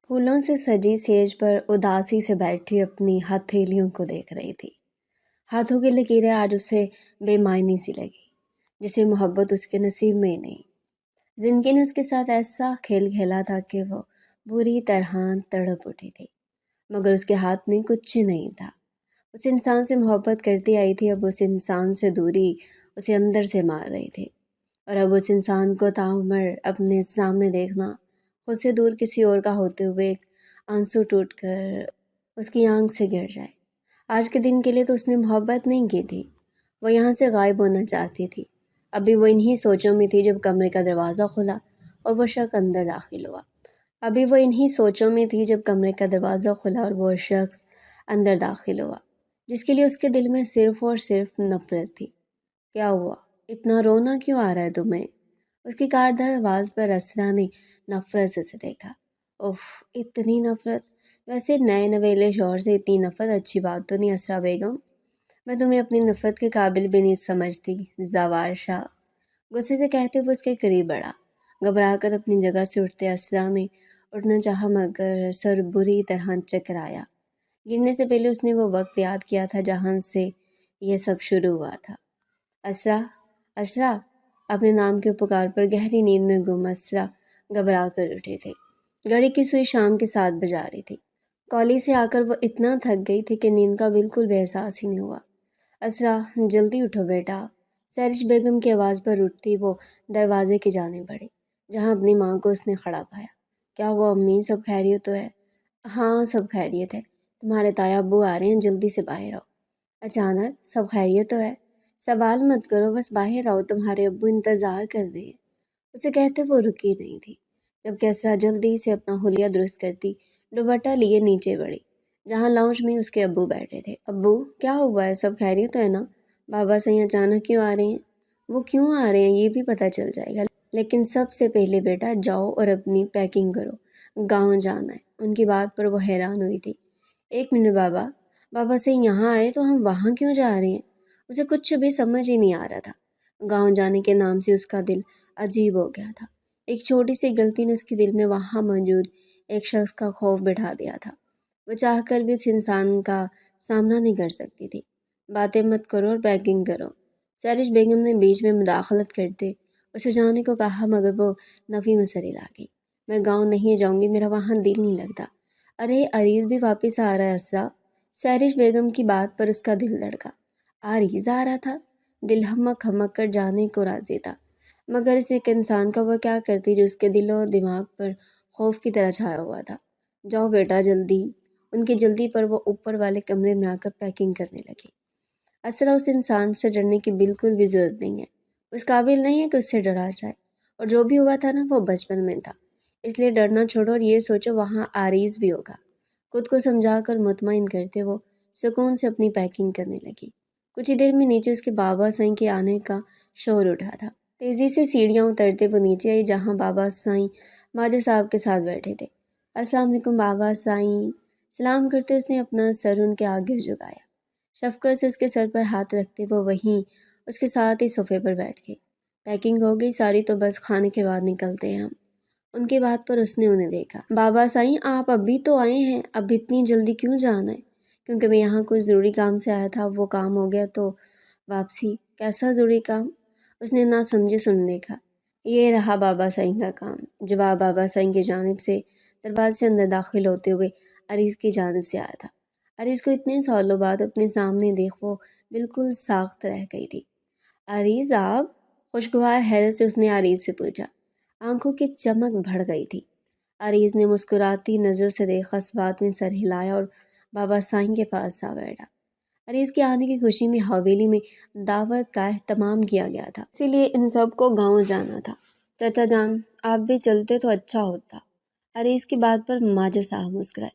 پھولوں سے سجی سیج پر اداسی سے بیٹھی اپنی ہتھیلیوں کو دیکھ رہی تھی۔ ہاتھوں کی لکیریں آج اسے بے معنی سی لگی، جسے محبت اس کے نصیب میں ہی نہیں۔ زندگی نے اس کے ساتھ ایسا کھیل کھیلا تھا کہ وہ بری طرح تڑپ اٹھی تھی، مگر اس کے ہاتھ میں کچھ نہیں تھا۔ اس انسان سے محبت کرتی آئی تھی، اب اس انسان سے دوری اسے اندر سے مار رہی تھی، اور اب اس انسان کو تعمر اپنے سامنے دیکھنا، خود سے دور کسی اور کا ہوتے ہوئے ایک آنسو ٹوٹ کر اس کی آنکھ سے گر جائے۔ آج کے دن کے لیے تو اس نے محبت نہیں کی تھی، وہ یہاں سے غائب ہونا چاہتی تھی۔ ابھی وہ انہی سوچوں میں تھی جب کمرے کا دروازہ کھلا اور وہ شخص اندر داخل ہوا۔ ابھی وہ انہی سوچوں میں تھی جب کمرے کا دروازہ کھلا اور وہ شخص اندر داخل ہوا، جس کے لیے اس کے دل میں صرف اور صرف نفرت تھی۔ کیا ہوا؟ اتنا رونا کیوں آ رہا ہے تمہیں؟ اس کی کاردار آواز پر اسرا نے نفرت سے اسے دیکھا۔ اف، اتنی نفرت؟ ویسے نئے نویلے شوہر سے اتنی نفرت اچھی بات تو نہیں اسرا بیگم، میں تمہیں اپنی نفرت کے قابل بھی نہیں سمجھتی۔ زوار شاہ غصے سے کہتے ہوئے اس کے قریب بڑھا۔ گھبرا کر اپنی جگہ سے اٹھتے اسرا نے اٹھنا چاہا، مگر سر بری طرح چکرایا۔ گرنے سے پہلے اس نے وہ وقت یاد کیا تھا جہاں سے یہ سب شروع ہوا تھا۔ اسرا، اسرا! اپنے نام کے پکار پر گہری نیند میں گم اسرا گھبرا کر اٹھے تھے۔ گھڑی کی سوئی شام کے 7 بجا رہی تھی۔ کالج سے آ کر وہ اتنا تھک گئی تھی کہ نیند کا بالکل بے احساس ہی نہیں ہوا۔ اسرا، جلدی اٹھو بیٹا۔ سہرش بیگم کی آواز پر اٹھتی وہ دروازے کی جانب بڑھی، جہاں اپنی ماں کو اس نے کھڑا پایا۔ کیا ہوا امی، سب خیریت تو ہے؟ ہاں سب خیریت ہے، تمہارے تایا ابو آ رہے ہیں، جلدی سے باہر آؤ۔ اچانک سب خیریت تو ہے؟ سوال مت کرو، بس باہر آؤ، تمہارے ابو انتظار کر رہے ہیں۔ اسے کہتے وہ رکی نہیں تھی، جبکہ اسرا جلدی سے اپنا حلیہ درست کرتی دوپٹہ لیے نیچے بڑھی، جہاں لاؤنج میں اس کے ابو بیٹھے تھے۔ ابو، کیا ہوا ہے؟ سب خیریت تو ہے نا؟ بابا صحیح اچانک کیوں آ رہے ہیں؟ وہ کیوں آ رہے ہیں یہ بھی پتہ چل جائے گا، لیکن سب سے پہلے بیٹا جاؤ اور اپنی پیکنگ کرو، گاؤں جانا ہے۔ ان کی بات پر وہ حیران ہوئی تھی۔ ایک منٹ بابا، بابا سے یہاں آئے تو ہم وہاں کیوں جا رہے ہیں؟ اسے کچھ بھی سمجھ ہی نہیں آ رہا تھا۔ گاؤں جانے کے نام سے اس کا دل عجیب ہو گیا تھا۔ ایک چھوٹی سی غلطی نے اس کے دل میں وہاں موجود ایک شخص کا خوف بٹھا دیا تھا۔ وہ چاہ کر بھی اس انسان کا سامنا نہیں کر سکتی تھی۔ باتیں مت کرو اور پیکنگ کرو، سہرش بیگم نے بیچ میں مداخلت کرتے اسے جانے کو کہا، مگر وہ نفی میں سر ہلا گئی۔ میں گاؤں نہیں جاؤں گی، میرا وہاں دل نہیں لگتا۔ ارے عریض بھی واپس آ رہا ہے اسرا۔ سہرش بیگم کی بات پر اس کا دل دھڑکا۔ عریض آ رہا تھا؟ دل ہمک ہمک کر جانے کو راضی تھا، مگر اس ایک انسان کا وہ کیا کرتی جو اس کے دل و دماغ پر خوف کی طرح چھایا ہوا تھا۔ جاؤ بیٹا جلدی۔ ان کی جلدی پر وہ اوپر والے کمرے میں آ کر پیکنگ کرنے لگی۔ اسرا اس انسان سے ڈرنے کی بالکل بھی ضرورت نہیں ہے، اس قابل نہیں ہے کہ اس سے ڈرا جائے، اور جو بھی ہوا تھا نا وہ بچپن میں تھا، اس لیے ڈرنا چھوڑو اور یہ سوچو وہاں عریض بھی ہوگا۔ خود کو سمجھا کر مطمئن کرتے وہ سکون سے اپنی پیکنگ کرنے لگی۔ کچھ ہی دیر میں نیچے اس کے بابا سائیں کے آنے کا شور اٹھا تھا۔ تیزی سے سیڑھیاں اترتے وہ نیچے آئی، جہاں بابا سائیں ماجد صاحب کے ساتھ بیٹھے تھے۔ السلام علیکم بابا سائیں۔ سلام کرتے اس نے اپنا سر ان کے آگے جھکایا۔ شفقت سے اس کے سر پر ہاتھ رکھتے وہ وہیں اس کے ساتھ ہی صوفے پر بیٹھ گئے۔ پیکنگ ہو گئی ساری، تو بس کھانے کے بعد نکلتے ہیں ہم۔ ان کی بات پر اس نے انہیں دیکھا۔ بابا سائیں آپ ابھی تو آئے ہیں، اب اتنی جلدی کیوں جانا ہے؟ کیونکہ میں یہاں کچھ ضروری کام سے آیا تھا، وہ کام ہو گیا تو واپسی۔ کیسا ضروری کام؟ اس نے نہ سمجھے سن دیکھا۔ یہ رہا بابا سائیں کا کام۔ جواب بابا سائیں کی جانب سے دروازے سے اندر داخل ہوتے ہوئے عریض کی جانب سے آیا تھا۔ عریض کو اتنے سالوں بعد اپنے سامنے دیکھ وہ بالکل ساخت رہ گئی تھی۔ عریض آپ؟ خوشگوار حیرت سے اس نے عریض سے پوچھا۔ آنکھوں کی چمک بڑھ گئی تھی۔ عریض نے مسکراتی نظر سے دیکھا، اس بات میں سر ہلایا اور بابا سائیں کے پاس آ بیٹھا۔ عریض کے آنے کی خوشی میں حویلی میں دعوت کا اہتمام کیا گیا تھا، اسی لیے ان سب کو گاؤں جانا تھا۔ چچا جان آپ بھی چلتے تو اچھا ہوتا۔ عریض کی بات پر ماجد صاحب مسکرائے۔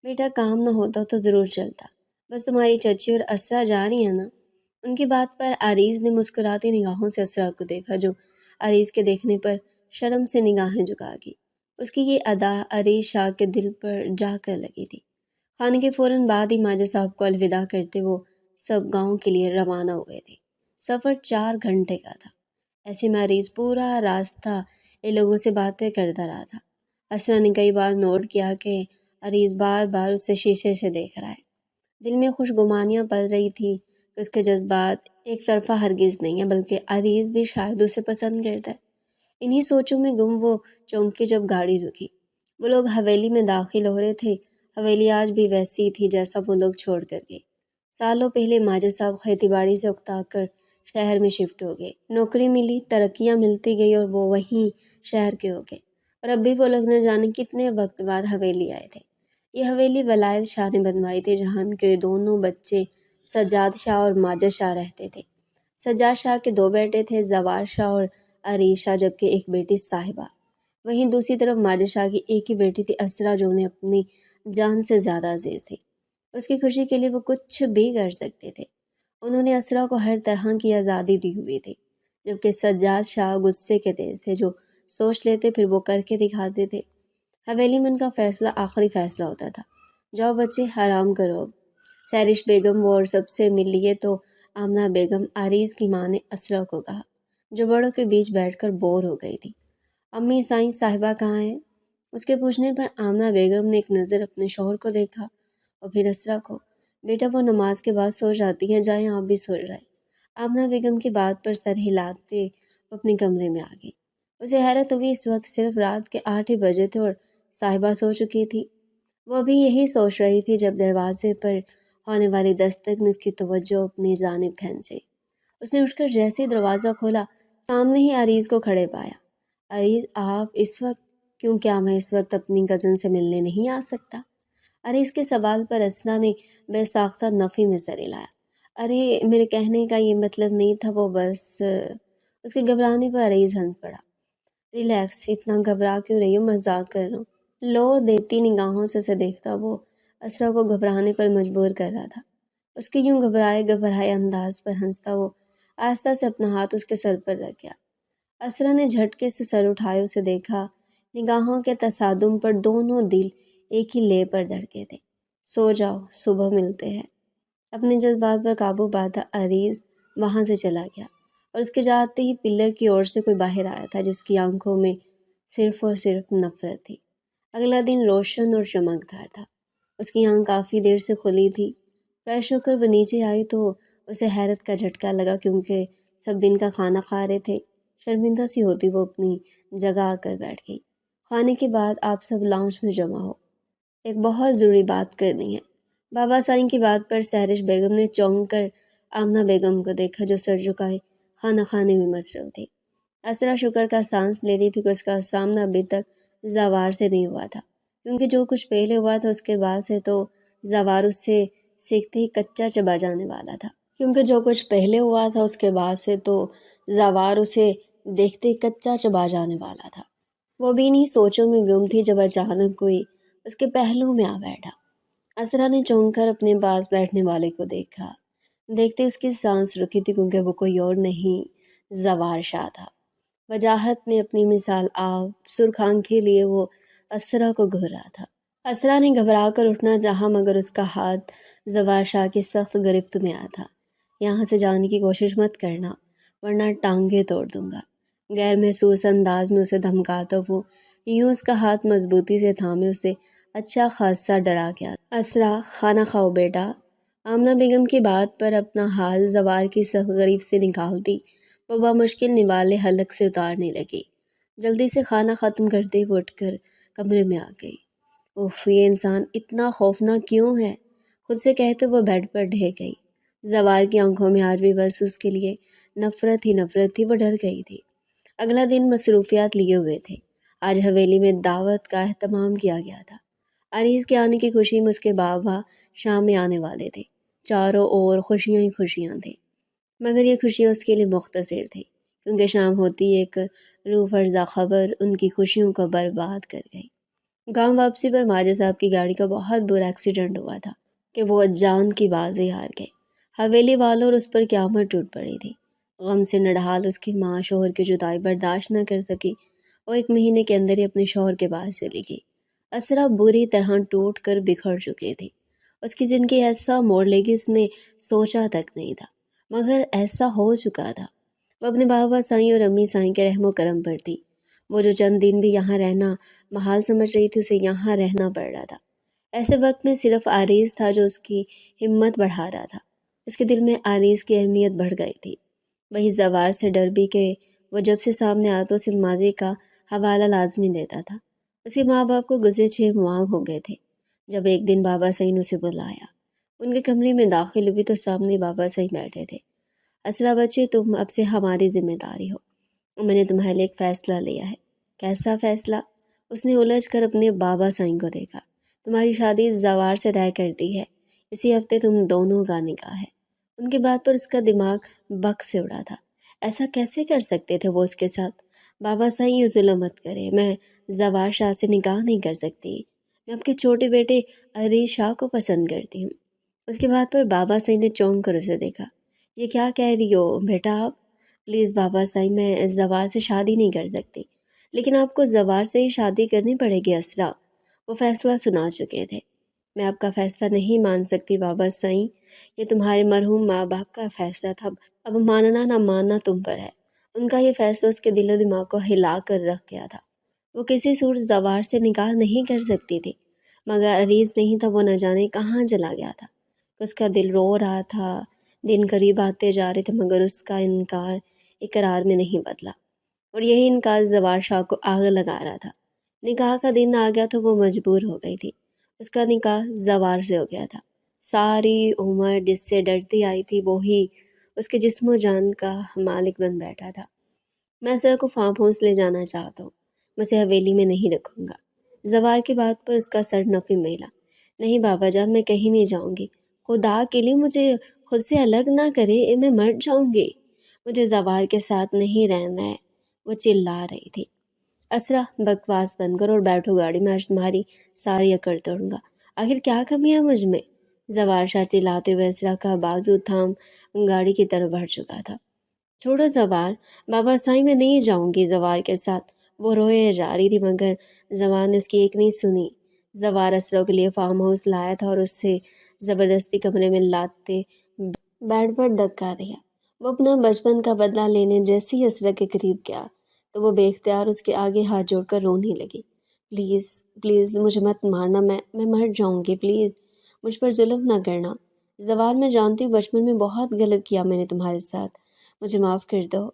بیٹا کام نہ ہوتا تو ضرور چلتا، بس تمہاری چچی اور اسرا جا رہی ہیں نا۔ ان کی بات پر عریض نے مسکراتی نگاہوں سے اسرا کو دیکھا، جو عریض کے دیکھنے پر شرم سے نگاہیں جھکا گئی۔ اس کی یہ ادا عریض شاہ کے دل پر جا کر لگی تھی۔ کھانے کے فوراً بعد ہی ماجد صاحب کو الوداع کرتے وہ سب گاؤں کے لیے روانہ ہوئے تھے۔ سفر 4 گھنٹے کا تھا۔ ایسے میں عریض پورا راستہ ان لوگوں سے باتیں کرتا رہا تھا۔ اسرا نے کئی بار نوٹ کیا کہ عریض بار بار اسے شیشے سے دیکھ رہا ہے۔ دل میں خوش گمانیاں پڑ رہی تھی کہ اس کے جذبات ایک طرفہ ہرگز نہیں ہیں، بلکہ عریض بھی شاید اسے پسند کرتا ہے۔ انہی سوچوں میں گم وہ چونکی جب گاڑی رکی۔ وہ لوگ حویلی میں داخل ہو رہے تھے۔ حویلی آج بھی ویسی تھی جیسا وہ لوگ چھوڑ کر گئے۔ سالوں پہلے ماجد صاحب کھیتی باڑی سے اکتا کر شہر میں شفٹ ہو گئے۔ نوکری ملی، ترقیاں ملتی گئی اور وہ وہیں شہر کے ہو گئے۔ اور اب بھی وہ لوگ نہ جانے کتنے وقت بعد حویلی آئے تھے۔ یہ حویلی ولائد شاہ نے بنوائی تھی، جہاں کے دونوں بچے سجاد شاہ اور ماجد شاہ رہتے تھے۔ سجاد شاہ کے دو بیٹے تھے، زوار شاہ اور عریض شاہ، جبکہ ایک بیٹی صاحبہ۔ وہیں دوسری طرف ماجد شاہ کی ایک ہی بیٹی تھی، اسرا، جو انہیں اپنی جان سے زیادہ عزیز تھی۔ اس کی خوشی کے لیے وہ کچھ بھی کر سکتے تھے۔ انہوں نے اسرا کو ہر طرح کی آزادی دی ہوئی تھی، جبکہ سجاد شاہ غصے کے تیز تھے، جو سوچ لیتے پھر وہ کر کے دکھاتے تھے۔ حویلی میں ان کا فیصلہ آخری فیصلہ ہوتا تھا۔ جاؤ بچے، حرام کرو اب۔ سیرش بیگم وہ اور سب سے مل لیے تو آمنہ بیگم، عریض کی ماں، نے اسرا کو کہا، جو بڑوں کے بیچ بیٹھ کر بور ہو گئی تھی۔ امی سائیں، صاحبہ کہاں ہے؟ اس کے پوچھنے پر آمنہ بیگم نے ایک نظر اپنے شوہر کو دیکھا اور پھر اسرا کو۔ بیٹا، وہ نماز کے بعد سو جاتی ہیں، جائیں آپ بھی سو جائیں۔ آمنہ بیگم کی بات پر سر ہلاتے وہ اپنے کمرے میں آ گئی۔ اسے حیرت ہوئی، اس وقت صرف رات کے 8 ہی بجے تھے اور صاحبہ سو چکی تھی۔ وہ بھی یہی سوچ رہی تھی جب دروازے پر ہونے والی دستک نے اس کی توجہ اپنی جانب کھینچی۔ اس نے اٹھ کر جیسے ہی دروازہ کھولا، سامنے ہی عریض کو کھڑے پایا۔ عریض، آپ اس وقت کیوں؟ کیا میں اس وقت اپنی کزن سے ملنے نہیں آ سکتا؟ عریض کے سوال پر اسنا نے بے ساختہ نفی میں سر ہلایا۔ ارے میرے کہنے کا یہ مطلب نہیں تھا، وہ بس… اس کے گھبرانے پر عریض ہنس پڑا۔ ریلیکس، اتنا گھبرا کیوں رہی ہو؟ مذاق کر رہا ہوں۔ لو دیتی نگاہوں سے اسے دیکھتا وہ اسرا کو گھبرانے پر مجبور کر رہا تھا۔ اس کے یوں گھبرائے انداز پر ہنستا وہ آہستہ سے اپنا ہاتھ اس کے سر پر رکھ گیا۔ اسرا نے جھٹکے سے سر اٹھائے اسے دیکھا۔ نگاہوں کے تصادم پر دونوں دل ایک ہی لے پر دھڑکے تھے۔ سو جاؤ، صبح ملتے ہیں۔ اپنے جذبات پر قابو پاتا عریض وہاں سے چلا گیا اور اس کے جاتے ہی پلر کی اور سے کوئی باہر آیا تھا، جس کی آنکھوں میں صرف اور صرف نفرت تھی۔ اگلا دن روشن اور چمکدار تھا۔ اس کی آنکھ کافی دیر سے کھلی تھی۔ فریش ہو کر وہ نیچے آئی تو اسے حیرت کا جھٹکا لگا، کیونکہ سب دن کا کھانا کھا رہے تھے۔ شرمندہ سی ہوتی وہ اپنی جگہ آ کر بیٹھ گئی۔ کھانے کے بعد آپ سب لاؤنج میں جمع ہو، ایک بہت ضروری بات کرنی ہے۔ بابا سائیں کی بات پر سیرش بیگم نے چونک کر آمنہ بیگم کو دیکھا، جو سر جھکائے کھانا کھانے میں مصروف تھی۔ اسرا شکر کا سانس لے رہی تھی کہ اس کا سامنا ابھی تک زوار سے نہیں ہوا تھا، کیونکہ جو کچھ پہلے ہوا تھا اس کے بعد سے تو زوار اس سے سیکھتے ہی کچا چبا جانے والا تھا۔ دیکھتے کچا چبا جانے والا تھا۔ وہ بھی انہی سوچوں میں گم تھی جب اچانک کوئی اس کے پہلو میں آ بیٹھا۔ اسرا نے چونک کر اپنے پاس بیٹھنے والے کو دیکھا۔ دیکھتے اس کی سانس رکی تھی، کیونکہ وہ کوئی اور نہیں، زوار شاہ تھا۔ وجاہت میں اپنی مثال آپ، سرخ آنکھیں لیے وہ اسرا کو گھور رہا تھا۔ اسرا نے گھبرا کر اٹھنا چاہا، مگر اس کا ہاتھ زوار شاہ کی سخت گرفت میں آیا تھا۔ یہاں سے جانے کی کوشش مت کرنا، ورنہ ٹانگیں توڑ دوں گا۔ غیر محسوس انداز میں اسے دھمکاتا وہ یوں اس کا ہاتھ مضبوطی سے تھامے اسے اچھا خاصا ڈرا گیا۔ اسرا، کھانا کھاؤ بیٹا۔ آمنہ بیگم کی بات پر اپنا ہاتھ زوار کی سخت گرفت سے نکالتی وہ بمشکل نوالے حلق سے اتارنے لگی۔ جلدی سے کھانا ختم کرتے وہ اٹھ کر کمرے میں آ گئی۔ اف، یہ انسان اتنا خوفناک کیوں ہے؟ خود سے کہتے وہ بیڈ پر ڈھہ گئی۔ زوار کی آنکھوں میں آج بھی بس اس کے لیے نفرت ہی نفرت تھی، وہ ڈر گئی تھی۔ اگلا دن مصروفیات لیے ہوئے تھے۔ آج حویلی میں دعوت کا اہتمام کیا گیا تھا۔ عریض کے آنے کی خوشی میں اس کے بابا شام میں آنے والے تھے۔ چاروں اور خوشیاں ہی خوشیاں تھیں، مگر یہ خوشیاں اس کے لیے مختصر تھی، کیونکہ شام ہوتی ایک روح افزا خبر ان کی خوشیوں کو برباد کر گئی۔ گاؤں واپسی پر ماجد صاحب کی گاڑی کا بہت برا ایکسیڈنٹ ہوا تھا کہ وہ جان کی بازی ہار گئے۔ حویلی والوں اور اس پر قیامت ٹوٹ پڑی تھی۔ غم سے نڈھال اس کی ماں شوہر کی جدائی برداشت نہ کر سکی، وہ 1 مہینے کے اندر ہی اپنے شوہر کے پاس چلی گئی۔ اسرا بری طرح ٹوٹ کر بکھر چکی تھی۔ اس کی زندگی ایسا موڑ لے گی اس نے سوچا تک نہیں تھا، مگر ایسا ہو چکا تھا۔ وہ اپنے بابا سائیں اور امی سائیں کے رحم و کرم پر تھی۔ وہ جو چند دن بھی یہاں رہنا محال سمجھ رہی تھی، اسے یہاں رہنا پڑ رہا تھا۔ ایسے وقت میں صرف عریض تھا جو اس کی ہمت بڑھا رہا تھا۔ اس کے دل میں عریض کی اہمیت بڑھ گئی تھی۔ وہی زوار سے ڈر بھی کہ وہ جب سے سامنے آتا اسے ماضی کا حوالہ لازمی دیتا تھا۔ اس کے ماں باپ کو گزرے 6 ماہ ہو گئے تھے جب ایک دن بابا سعید نے اسے بلایا۔ ان کے کمرے میں داخل ہوئی تو سامنے بابا سعید بیٹھے تھے۔ اسرا بچے، تم اب سے ہماری ذمہ داری ہو، میں نے تمہارے لیے ایک فیصلہ لیا ہے۔ کیسا فیصلہ؟ اس نے الجھ کر اپنے بابا سعید کو دیکھا۔ تمہاری شادی زوار سے طے کر دی ہے، اسی ہفتے تم دونوں کا نکاح ہے۔ ان کی بات پر اس کا دماغ بک سے اڑا تھا۔ ایسا کیسے کر سکتے تھے وہ اس کے ساتھ؟ بابا سعید یہ ظلم مت کرے، میں زوار شاہ سے نکاح نہیں کر سکتی، میں آپ کے چھوٹے بیٹے عریض شاہ کو پسند کرتی ہوں۔ اس کی بات پر بابا سعید نے چونک کر اسے دیکھا۔ یہ کیا کہہ رہی ہو بیٹا آپ؟ پلیز بابا سعید، میں زوار سے شادی نہیں کر سکتی، لیکن آپ کو زوار سے ہی شادی کرنی پڑے گی اسرا، وہ فیصلہ سنا چکے تھے۔ میں آپ کا فیصلہ نہیں مان سکتی بابا سعید، یہ تمہارے مرحوم ماں باپ کا فیصلہ تھا، اب ماننا نہ ماننا تم پر ہے۔ ان کا یہ فیصلہ اس کے دل و دماغ کو ہلا کر رکھ گیا تھا۔ وہ کسی صورت زوار سے نکاح نہیں کر سکتی تھی، مگر عریض نہیں تھا، وہ نہ جانے کہاں چلا گیا تھا۔ اس کا دل رو رہا تھا، دن قریب آتے جا رہے تھے، مگر اس کا انکار اقرار میں نہیں بدلا، اور یہی انکار زوار شاہ کو آگ لگا رہا تھا۔ نکاح کا دن آ گیا تو وہ مجبور ہو گئی تھی۔ اس کا نکاح زوار سے ہو گیا تھا۔ ساری عمر جس سے ڈرتی آئی تھی وہی اس کے جسم و جان کا مالک بن بیٹھا تھا۔ میں اسرا کو فارم ہاؤس لے جانا چاہتا ہوں، میں اسے حویلی میں نہیں رکھوں گا۔ زوار کی بات پر اس کا سر نفی میلا۔ نہیں بابا جان، میں کہیں نہیں جاؤں گی، خدا کے لیے مجھے خود سے الگ نہ کرے، میں مر جاؤں گی، مجھے زوار کے ساتھ نہیں رہنا ہے، وہ چلا رہی تھی۔ اسرا بکواس بند کر اور بیٹھو گاڑی میں، آج تمہاری ساری اکڑ توڑوں گا، آخر کیا کمی ہے مجھ میں؟ زوار شاہ چلاتے ہوئے اسرا کا بازو تھام گاڑی کی طرف بڑھ چکا تھا۔ چھوڑو زوار، بابا سائی میں نہیں جاؤں گی زوار کے ساتھ، وہ روئے جا رہی تھی مگر زوار نے اس کی ایک نہیں سنی۔ زوار اسرا کے لیے فارم ہاؤس لایا تھا اور اسے زبردستی کمرے میں لاتے بیڈ پر دھکا دیا۔ وہ اپنا بچپن کا بدلہ لینے جیسے ہی اسرا کے قریب گیا تو وہ بے اختیار اس کے آگے ہاتھ جوڑ کر رونے لگی۔ پلیز پلیز مجھے مت مارنا، میں مر جاؤں گی، پلیز مجھ پر ظلم نہ کرنا۔ زوار، میں جانتی ہوں بچپن میں بہت غلط کیا میں نے تمہارے ساتھ، مجھے معاف کر دو۔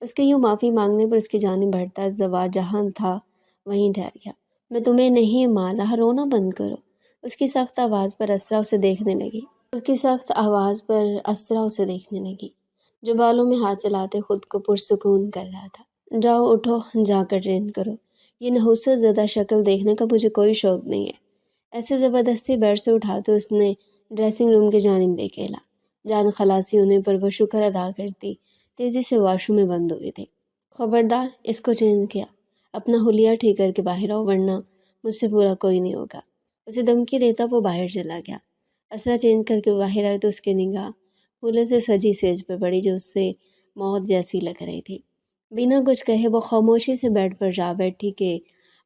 اس کے یوں معافی مانگنے پر اس کی جانب بڑھتا زوار جہاں تھا وہیں ٹھہر گیا۔ میں تمہیں نہیں مار رہا، رونا بند کرو۔ اس کی سخت آواز پر اسرا اسے دیکھنے لگی، جو بالوں میں ہاتھ چلاتے خود کو پرسکون کر رہا تھا۔ جاؤ اٹھو، جا کر چینج کرو، یہ نحوست زدہ شکل دیکھنے کا مجھے کوئی شوق نہیں ہے۔ ایسے زبردستی بیڈ سے اٹھاتے اس نے ڈریسنگ روم کی جانب دیکھا۔ جان خلاصی ہونے پر وہ شکر ادا کرتی تیزی سے واش روم میں بند ہوئے تھے۔ خبردار، اس کو چینج کیا، اپنا حلیہ ٹھیک کر کے باہر آؤ ورنہ مجھ سے برا کوئی نہیں ہوگا۔ اسے دھمکی دیتا وہ باہر چلا گیا۔ اسرا چینج کر کے باہر آئے تو اس کی نگاہ پھولوں سے سجی سیج پر پڑی جو اس سے موت جیسی لگ رہی تھی۔ بنا کچھ کہے وہ خاموشی سے بیڈ پر جا بیٹھی کہ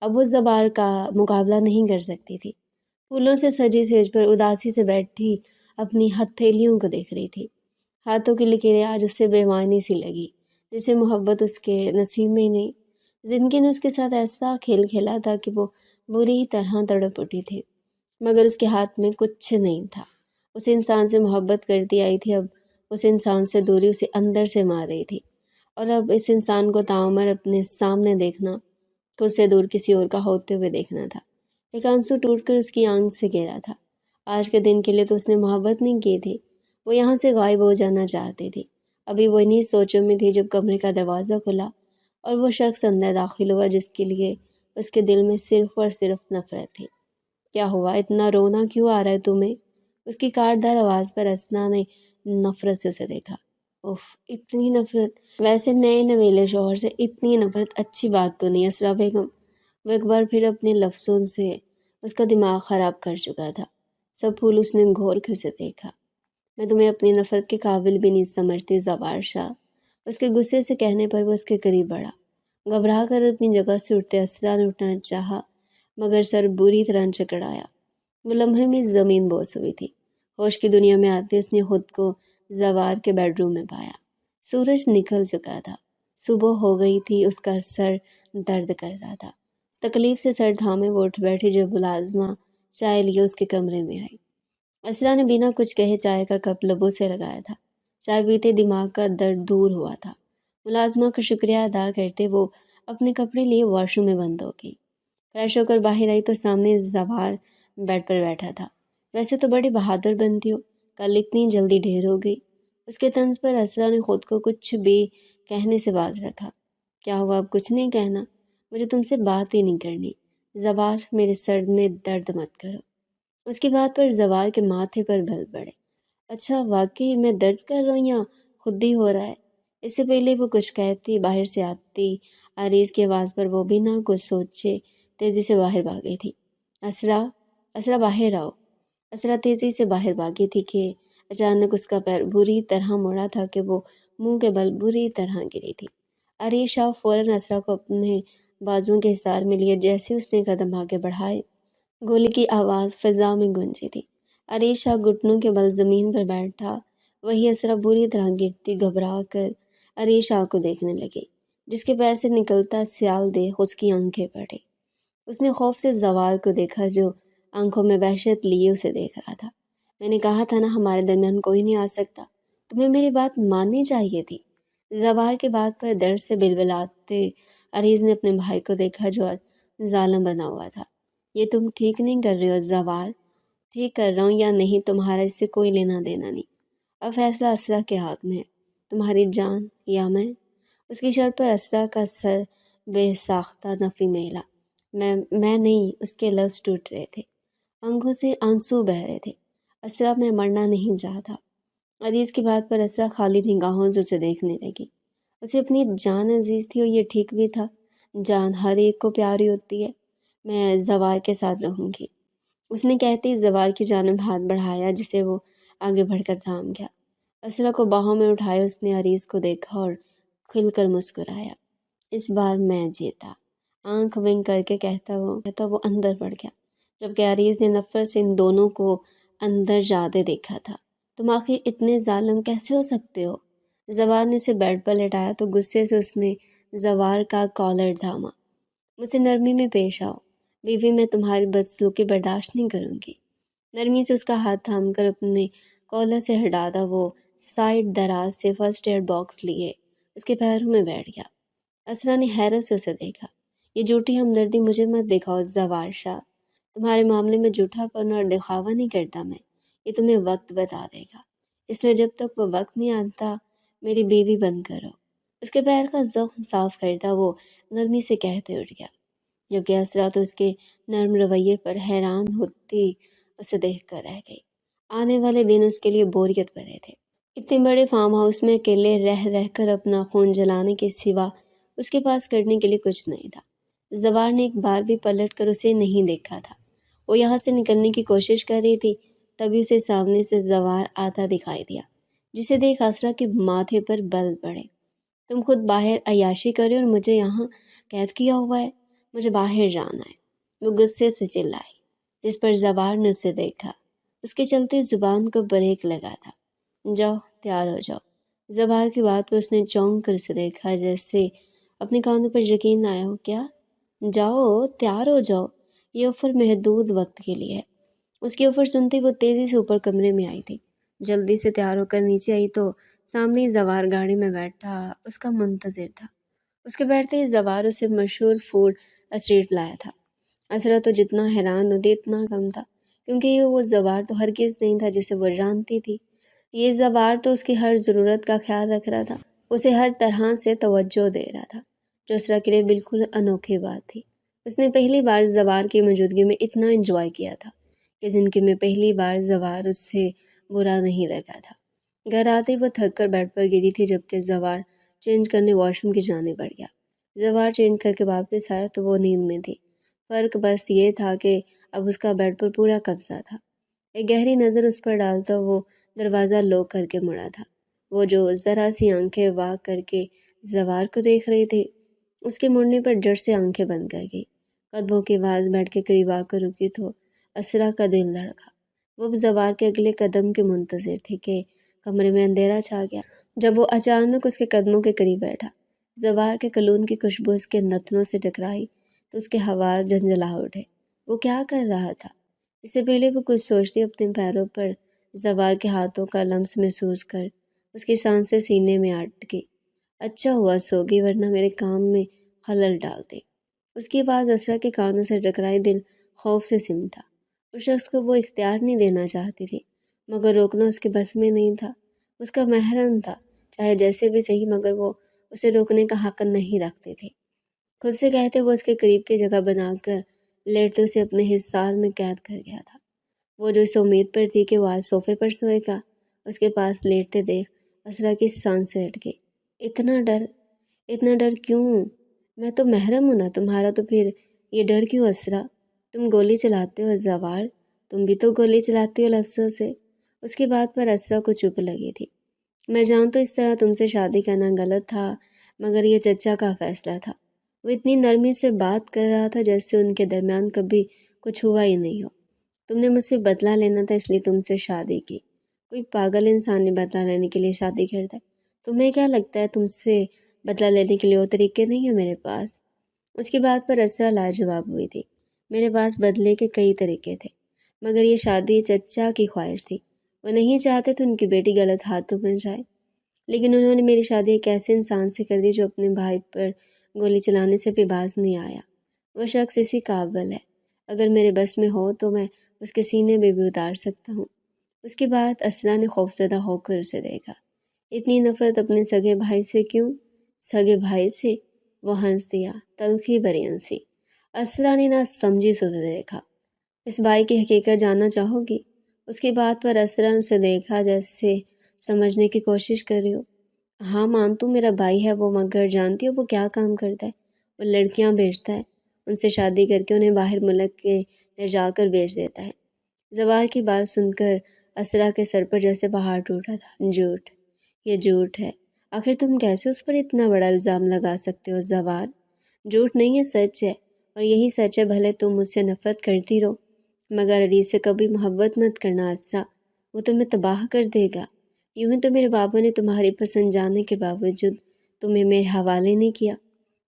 اب وہ زوار کا مقابلہ نہیں کر سکتی تھی۔ پھولوں سے سجی سیج پر اداسی سے بیٹھی اپنی ہتھیلیوں کو دیکھ رہی تھی۔ ہاتھوں کی لکیریں آج اس سے بے معنی سی لگی، جسے محبت اس کے نصیب میں ہی نہیں۔ زندگی نے اس کے ساتھ ایسا کھیل کھیلا تھا کہ وہ بری طرح تڑپ اٹھی تھی، مگر اس کے ہاتھ میں کچھ نہیں تھا۔ اس انسان سے محبت کرتی آئی تھی، اب اس انسان سے دوری اسے اندر سے مار رہی تھی، اور اب اس انسان کو تعمر اپنے سامنے دیکھنا تو اسے دور کسی اور کا ہوتے ہوئے دیکھنا تھا۔ ایک آنسو ٹوٹ کر اس کی آنکھ سے گرا تھا۔ آج کے دن کے لیے تو اس نے محبت نہیں کی تھی، وہ یہاں سے غائب ہو جانا چاہتی تھی۔ ابھی وہ انہی سوچوں میں تھی جب کمرے کا دروازہ کھلا اور وہ شخص اندر داخل ہوا جس کے لیے اس کے دل میں صرف اور صرف نفرت تھی۔ کیا ہوا؟ اتنا رونا کیوں آ رہا ہے تمہیں؟ اس کی کاٹدار آواز پر اسنا نے نفرت سے اسے دیکھا۔ اف، اتنی نفرت؟ ویسے نئے نویلے شوہر سے اتنی نفرت اچھی بات تو نہیں اسرا بیگم۔ وہ ایک بار پھر اپنے لفظوں سے اس کا دماغ خراب کر چکا تھا۔ سب پھول اس نے گھور کے اسے دیکھا۔ میں تمہیں اپنی نفرت کے قابل بھی نہیں سمجھتی زوار شاہ، اس کے غصے سے کہنے پر وہ اس کے قریب بڑھا۔ گھبرا کر اپنی جگہ سے اٹھتے اسرا نے اٹھنا چاہا مگر سر بری طرح چکرایا۔ وہ لمحے میں زمین بوس ہوئی تھی۔ ہوش کی دنیا میں آتے اس نے خود کو زوار کے بیڈ روم میں پایا۔ سورج نکل چکا تھا، صبح ہو گئی تھی، اس کا سر درد کر رہا تھا۔ تکلیف سے سر تھامے وہ اٹھ بیٹھی جب ملازمہ چائے لیے اس کے کمرے میں آئی۔ اسرا نے بنا کچھ کہے چائے کا کپ لبوں سے لگایا تھا۔ چائے پیتے دماغ کا درد دور ہوا تھا۔ ملازمہ کا شکریہ ادا کرتے وہ اپنے کپڑے لیے واش روم میں بند ہو گئی۔ فریش ہو کر باہر آئی تو سامنے زوار بیڈ پر بیٹھا تھا۔ ویسے تو بڑی بہادر بنتی ہو، کل اتنی جلدی ڈھیر ہو گئی۔ اس کے طنز پر اسرا نے خود کو کچھ بھی کہنے سے باز رکھا۔ کیا ہوا، اب کچھ نہیں کہنا؟ مجھے تم سے بات ہی نہیں کرنی۔ زوار، میرے سر میں درد مت کرو۔ اس کی بات پر زوار کے ماتھے پر بل پڑے۔ اچھا، واقعی میں درد کر رہا ہوں یا خود ہی ہو رہا ہے؟ اس سے پہلے وہ کچھ کہتی باہر سے آتی عریض کی آواز پر وہ بھی نہ کچھ سوچے تیزی سے باہر بھاگی تھی۔ اسرا، اسرا باہر آؤ۔ اسرا تیزی سے باہر بھاگی تھی کہ اچانک اس کا پیر بری طرح مڑا تھا کہ وہ منہ کے بل بری طرح گری تھی۔ عریض شاہ فوراً اسرا کو اپنے بازوؤں کے حصار میں لیے جیسے اس نے قدم آگے بڑھائے، گولی کی آواز فضا میں گونجی تھی۔ عریض شاہ گھٹنوں کے بل زمین پر بیٹھا، وہی اسرا بری طرح گرتی گھبرا کر عریض شاہ کو دیکھنے لگی، جس کے پیر سے نکلتا سیال دیکھ اس کی آنکھیں پڑی۔ اس نے خوف سے زوال کو دیکھا جو آنکھوں میں وحشت لیے اسے دیکھ رہا تھا۔ میں نے کہا تھا نا ہمارے درمیان کوئی نہیں آ سکتا، تمہیں میری بات ماننی چاہیے تھی۔ زوال کے بات پر درد سے بلبلاتے عریض نے اپنے بھائی کو دیکھا جو ظالم بنا ہوا تھا۔ یہ تم ٹھیک نہیں کر رہے ہو زوال۔ ٹھیک کر رہا ہوں یا نہیں تمہارا اس سے کوئی لینا دینا نہیں۔ اب فیصلہ اسرا کے ہاتھ میں ہے، تمہاری جان یا میں۔ اس کی شرط پر اسرا کا سر بے ساختہ نفی میں ہلا۔ میں نہیں، اس کے لفظ ٹوٹ رہے تھے، آنکھوں سے آنسو بہہ رہے تھے۔ اسرا، میں مرنا نہیں چاہتا۔ عزیز کی بات پر اسرا خالی نگاہوں سے اسے دیکھنے لگی۔ اسے اپنی جان عزیز تھی اور یہ ٹھیک بھی تھا، جان ہر ایک کو پیاری ہوتی ہے۔ میں زوال کے ساتھ رہوں گی، اس نے کہتے ہی زوال کی جانب ہاتھ بڑھایا جسے وہ آگے بڑھ کر تھام گیا۔ اسرا کو باہوں میں اٹھائے اس نے عریض کو دیکھا اور کھل کر مسکرایا۔ اس بار میں جیتا، آنکھ ونک کر کے کہتا وہ اندر بڑھ گیا، جبکہ عریض نے نفرت سے ان دونوں کو اندر جاتے دیکھا تھا۔ تم آخر اتنے ظالم کیسے ہو سکتے ہو؟ زوال نے اسے بیڈ پر لٹایا تو غصے سے اس نے زوال کا کالر تھاما۔ مجھ سے نرمی میں پیش آؤ، بیوی، میں تمہاری بدسلوکی برداشت نہیں کروں گی۔ نرمی سے اس کا ہاتھ تھام کر اپنے کالر سے ہٹاتا وہ سائڈ دراز سے فرسٹ ایڈ باکس لیے اس کے پیروں میں بیٹھ گیا۔ اسرا نے حیرت سے اسے دیکھا۔ یہ جھوٹی ہمدردی مجھے مت دکھاؤ زوال شاہ، تمہارے معاملے میں جھوٹا پن اور دکھاوا نہیں کرتا میں، یہ تمہیں وقت بتا دے گا، اس لیے جب تک وہ وقت نہیں آتا میری بیوی بن کرو۔ اس کے پیر کا زخم صاف کرتا وہ نرمی سے کہتے اٹھ گیا، جبکہ اسرا تو اس کے نرم رویے پر حیران ہوتی اسے دیکھ کر رہ گئی۔ آنے والے دن اس کے لیے بوریت بھرے تھے۔ اتنے بڑے فارم ہاؤس میں اکیلے رہ کر اپنا خون جلانے کے سوا اس کے پاس کرنے کے لیے کچھ نہیں تھا۔ زوار نے ایک بار بھی پلٹ کر اسے نہیں دیکھا تھا۔ وہ یہاں سے نکلنے کی کوشش کر رہی تھی، تبھی اسے سامنے سے زوار آتا دکھائی دیا، جسے دیکھ اسرا کے ماتھے پر بل پڑے۔ تم خود باہر عیاشی کرے اور مجھے یہاں قید کیا ہوا ہے، مجھے باہر جانا ہے، وہ غصے سے چلائی، جس پر زوار نے اسے دیکھا۔ اس کے چلتے زبان کو بریک لگا تھا۔ جاؤ، تیار ہو جاؤ۔ زوار کی بات پر اس نے چونک کر اسے دیکھا جیسے اپنے کانوں پر یقین نہ آیا ہو۔ کیا؟ جاؤ، تیار ہو جاؤ، یہ آفر محدود وقت کے لیے ہے۔ اس کی آفر سنتے وہ تیزی سے اوپر کمرے میں آئی تھی۔ جلدی سے تیار ہو کر نیچے آئی تو سامنے ہی زوار گاڑی میں بیٹھا اس کا منتظر تھا۔ اس کے بیٹھتے ہی زوار اسے مشہور فوڈ اسٹریٹ لایا تھا۔ اسرا تو جتنا حیران ہوتی اتنا کم تھا، کیونکہ یہ وہ زوار تو ہرگز نہیں تھا جسے وہ جانتی تھی۔ یہ زوار تو اس کی ہر ضرورت کا خیال رکھ رہا تھا، اسے ہر طرح سے توجہ دے رہا تھا، جو اسرا کے لیے بالکل انوکھی بات تھی۔ اس نے پہلی بار زوار کی موجودگی میں اتنا انجوائے کیا تھا کہ زندگی میں پہلی بار زوار اس سے برا نہیں لگا تھا۔ گھر آتے وہ تھک کر بیڈ پر گری تھی، جبکہ زوار چینج کرنے واش روم کی جانب بڑھ گیا۔ زوار چینج کر کے واپس آیا تو وہ نیند میں تھی۔ فرق بس یہ تھا کہ اب اس کا بیڈ پر پورا قبضہ تھا۔ ایک گہری نظر اس پر ڈالتا وہ دروازہ لوک کر کے مڑا تھا۔ وہ جو ذرا سی آنکھیں واک کر کے زوار کو دیکھ رہی تھی، اس کے مڑنے پر جڑ سے آنکھیں بند کر گئی۔ قدموں کی آواز بیٹھ کے قریب آ کر رکی تو اسرا کا دل دھڑکا۔ وہ زوار کے اگلے قدم کے منتظر تھی کہ کمرے میں اندھیرا چھا گیا جب وہ اچانک اس کے قدموں کے قریب بیٹھا۔ زوار کے کلون کی خوشبو اس کے نتنوں سے ٹکرائی تو اس کے حواس جھنجھلا اٹھے۔ وہ کیا کر رہا تھا؟ اس سے پہلے وہ کچھ سوچتی اپنے پیروں پر زوار کے ہاتھوں کا لمس محسوس کر اس کی سانسیں سینے میں اٹکی۔ اچھا ہوا سو گئی ورنہ میرے کام میں خلل ڈالتے۔ اس کی آواز اسرا کے کانوں سے ٹکرائی، دل خوف سے سمٹا۔ اس شخص کو وہ اختیار نہیں دینا چاہتی تھی مگر روکنا اس کے بس میں نہیں تھا۔ اس کا محرم تھا، چاہے جیسے بھی صحیح، مگر وہ اسے روکنے کا حق نہیں رکھتے تھے۔ خود سے کہتے وہ اس کے قریب کی جگہ بنا کر لیٹتے اسے اپنے حصار میں قید کر گیا تھا۔ وہ جو اس امید پر تھی کہ وہ آج صوفے پر سوئے گا، اس کے پاس لیٹتے دیکھ اسرا کی سانسیں اٹک گئی۔ اتنا ڈر کیوں؟ میں تو محرم ہوں نا تمہارا، تو پھر یہ ڈر کیوں اسرا؟ تم گولی چلاتے ہو زوار، تم بھی تو گولی چلاتی ہو لفظوں سے۔ اس کی بات پر اسرا کو چپ لگی تھی۔ میں جانتا ہوں اس طرح تم سے شادی کرنا غلط تھا، مگر یہ چچا کا فیصلہ تھا۔ وہ اتنی نرمی سے بات کر رہا تھا جیسے ان کے درمیان کبھی کچھ ہوا ہی نہیں ہو۔ تم نے مجھ سے بدلہ لینا تھا اس لیے تم سے شادی کی۔ کوئی پاگل انسان نے بدلہ لینے کے لیے شادی کرتا ہے؟ تمہیں کیا لگتا ہے تم سے بدلہ لینے کے لیے وہ طریقے نہیں ہیں میرے پاس؟ اس کی بات پر اسرا لاجواب ہوئی تھی۔ میرے پاس بدلے کے کئی طریقے تھے، مگر یہ شادی چچا کی خواہش تھی۔ وہ نہیں چاہتے تو ان کی بیٹی غلط ہاتھوں میں جائے، لیکن انہوں نے میری شادی ایک ایسے انسان سے کر دی جو اپنے بھائی پر گولی چلانے سے بھی باز نہیں آیا۔ وہ شخص اسی قابل ہے، اگر میرے بس میں ہو تو میں اس کے سینے میں بھی اتار سکتا ہوں۔ اس کی بات اسرا نے خوفزدہ ہو کر اسے دیکھا۔ اتنی نفرت اپنے سگے بھائی سے کیوں؟ سگے بھائی سے؟ وہ ہنس دیا، تلخی بھری ہنسی۔ اسرا نے نہ سمجھی سے اسے دیکھا۔ اس بھائی کی حقیقت جاننا چاہو گی؟ اس کی بات پر اسرا نے اسے دیکھا جیسے سمجھنے کی کوشش کر رہی ہو۔ ہاں مانتو میرا بھائی ہے وہ، مگر جانتی ہو وہ کیا کام کرتا ہے؟ وہ لڑکیاں بیچتا ہے، ان سے شادی کر کے انہیں باہر ملک کے لے جا کر بیچ دیتا ہے۔ زوار کی بات سن کر اسرا کے سر پر جیسے پہاڑ ٹوٹا تھا۔ جھوٹ، یہ جھوٹ ہے۔ آخر تم کیسے اس پر اتنا بڑا الزام لگا سکتے ہو زوار؟ جھوٹ نہیں ہے، سچ ہے، اور یہی سچ ہے۔ بھلے تم مجھ سے نفرت کرتی رہو مگر عریض سے کبھی محبت مت کرنا اسرا، وہ تمہیں تباہ کر دے گا۔ یوں ہی تو میرے بابا نے تمہاری پسند جاننے کے باوجود تمہیں میرے حوالے نہیں کیا۔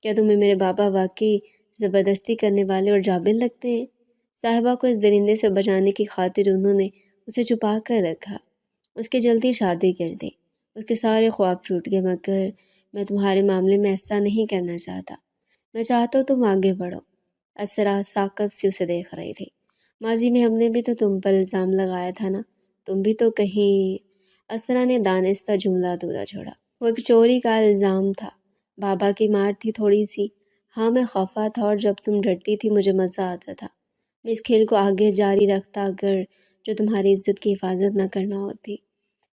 کیا تمہیں میرے بابا واقعی زبردستی کرنے والے اور جابر لگتے ہیں؟ صاحبہ کو اس درندے سے بچانے کی خاطر انہوں نے اسے چھپا کر رکھا، اس کی جلدی شادی کر دی، اس کے سارے خواب ٹوٹ گئے، مگر میں تمہارے معاملے میں ایسا نہیں کرنا چاہتا۔ میں چاہتا ہوں تم آگے بڑھو۔ اسرا ساکت سی اسے دیکھ رہی تھی۔ ماضی میں ہم نے بھی تو تم پر الزام لگایا تھا نا، تم بھی تو کہیں… اسرا نے دانستہ جملہ ادھورا چھوڑا۔ وہ ایک چوری کا الزام تھا، بابا کی مار تھی تھوڑی سی۔ ہاں میں خفا تھا، اور جب تم ڈرتی تھی مجھے مزہ آتا تھا۔ میں اس کھیل کو آگے جاری رکھتا اگر جو تمہاری عزت کی حفاظت نہ کرنا ہوتی۔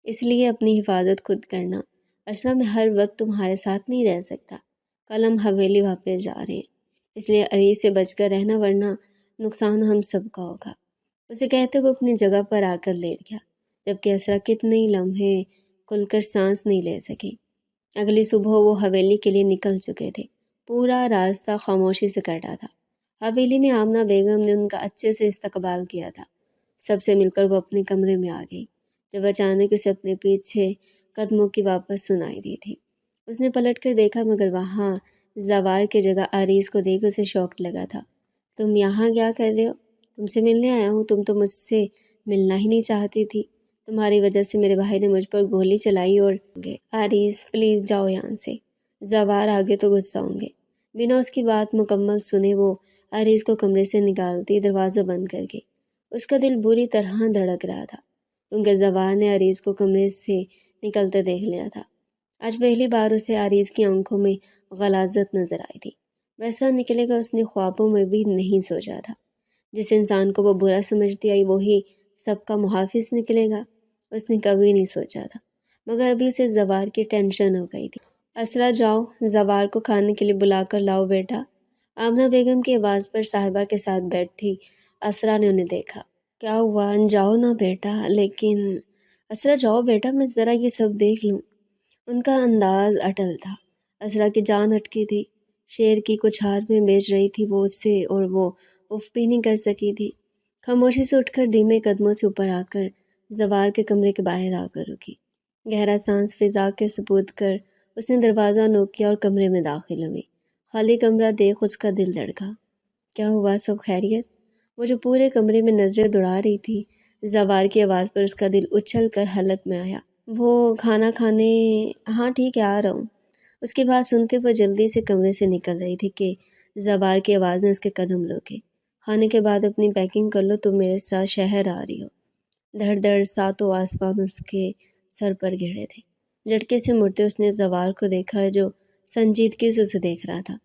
اس لیے اپنی حفاظت خود کرنا۔ اسرا میں ہر وقت تمہارے ساتھ نہیں رہ سکتا، کل ہم حویلی واپس جا رہے ہیں، اس لیے عریض سے بچ کر رہنا ورنہ نقصان ہم سب کا ہوگا۔ اسے کہتے وہ اپنی جگہ پر آ کر لیٹ گیا، جبکہ اسرا کتنے ہی لمحے کھل کر سانس نہیں لے سکی۔ اگلی صبح وہ حویلی کے لیے نکل چکے تھے۔ پورا راستہ خاموشی سے کٹا تھا۔ حویلی میں آمنہ بیگم نے ان کا اچھے سے استقبال کیا تھا۔ سب سے مل کر وہ اپنے کمرے میں آ گئی جب اچانک اسے اپنے پیچھے قدموں کی واپس سنائی دی تھی۔ اس نے پلٹ کر دیکھا مگر وہاں زوار کی جگہ عریض کو دیکھ اسے شوق لگا تھا۔ تم یہاں کیا کر رہے ہو؟ تم سے ملنے آیا ہوں، تم تو مجھ سے ملنا ہی نہیں چاہتی تھی۔ تمہاری وجہ سے میرے بھائی نے مجھ پر گولی چلائی اور گئے۔ عریض پلیز جاؤ یہاں سے، زوار آگے تو غصہ ہوں گے۔ بنا اس کی بات مکمل سنے وہ عریض کو کمرے سے نکالتی دروازہ بند کر گئی۔ اس کا دل بری طرح دھڑک رہا تھا کیونکہ زوار نے عریض کو کمرے سے نکلتے دیکھ لیا تھا۔ آج پہلی بار اسے عریض کی آنکھوں میں غلاظت نظر آئی تھی۔ ویسا نکلے گا اس نے خوابوں میں بھی نہیں سوچا تھا۔ جس انسان کو وہ برا سمجھتی آئی وہی سب کا محافظ نکلے گا، اس نے کبھی نہیں سوچا تھا۔ مگر ابھی اسے زوار کی ٹینشن ہو گئی تھی۔ اسرا جاؤ، زوار کو کھانے کے لیے بلا کر لاؤ بیٹا۔ آمنہ بیگم کی آواز پر صاحبہ کے ساتھ بیٹھی اسرا نے انہیں دیکھا۔ کیا ہوا؟ جاؤ نا بیٹا۔ لیکن اسرا جاؤ بیٹا، میں ذرا یہ سب دیکھ لوں۔ ان کا انداز اٹل تھا۔ اسرا کی جان اٹکی تھی، شیر کی کچھ ہار میں بیچ رہی تھی وہ اسے، اور وہ اف بھی نہیں کر سکی تھی۔ خاموشی سے اٹھ کر دھیمے قدموں سے اوپر آ کر زوار کے کمرے کے باہر آ کر رکی۔ گہرا سانس فضا کے سپرد کر اس نے دروازہ نوک کیا اور کمرے میں داخل ہوئی۔ خالی کمرہ دیکھ اس کا دل دھڑکا۔ کیا ہوا، سب خیریت؟ وہ جو پورے کمرے میں نظریں دوڑا رہی تھی، زوار کی آواز پر اس کا دل اچھل کر حلق میں آیا۔ وہ کھانا کھانے؟ ہاں ٹھیک ہے، آ رہا ہوں۔ اس کی بات سنتے وہ جلدی سے کمرے سے نکل رہی تھی کہ زوار کی آواز نے اس کے قدم روکے۔ کھانے کے بعد اپنی پیکنگ کر لو، تم میرے ساتھ شہر آ رہی ہو۔ دھڑ دھڑ ساتوں آسمان اس کے سر پر گھڑے تھے۔ جھٹکے سے مڑتے اس نے زوار کو دیکھا جو سنجیدگی سے اسے دیکھ رہا تھا۔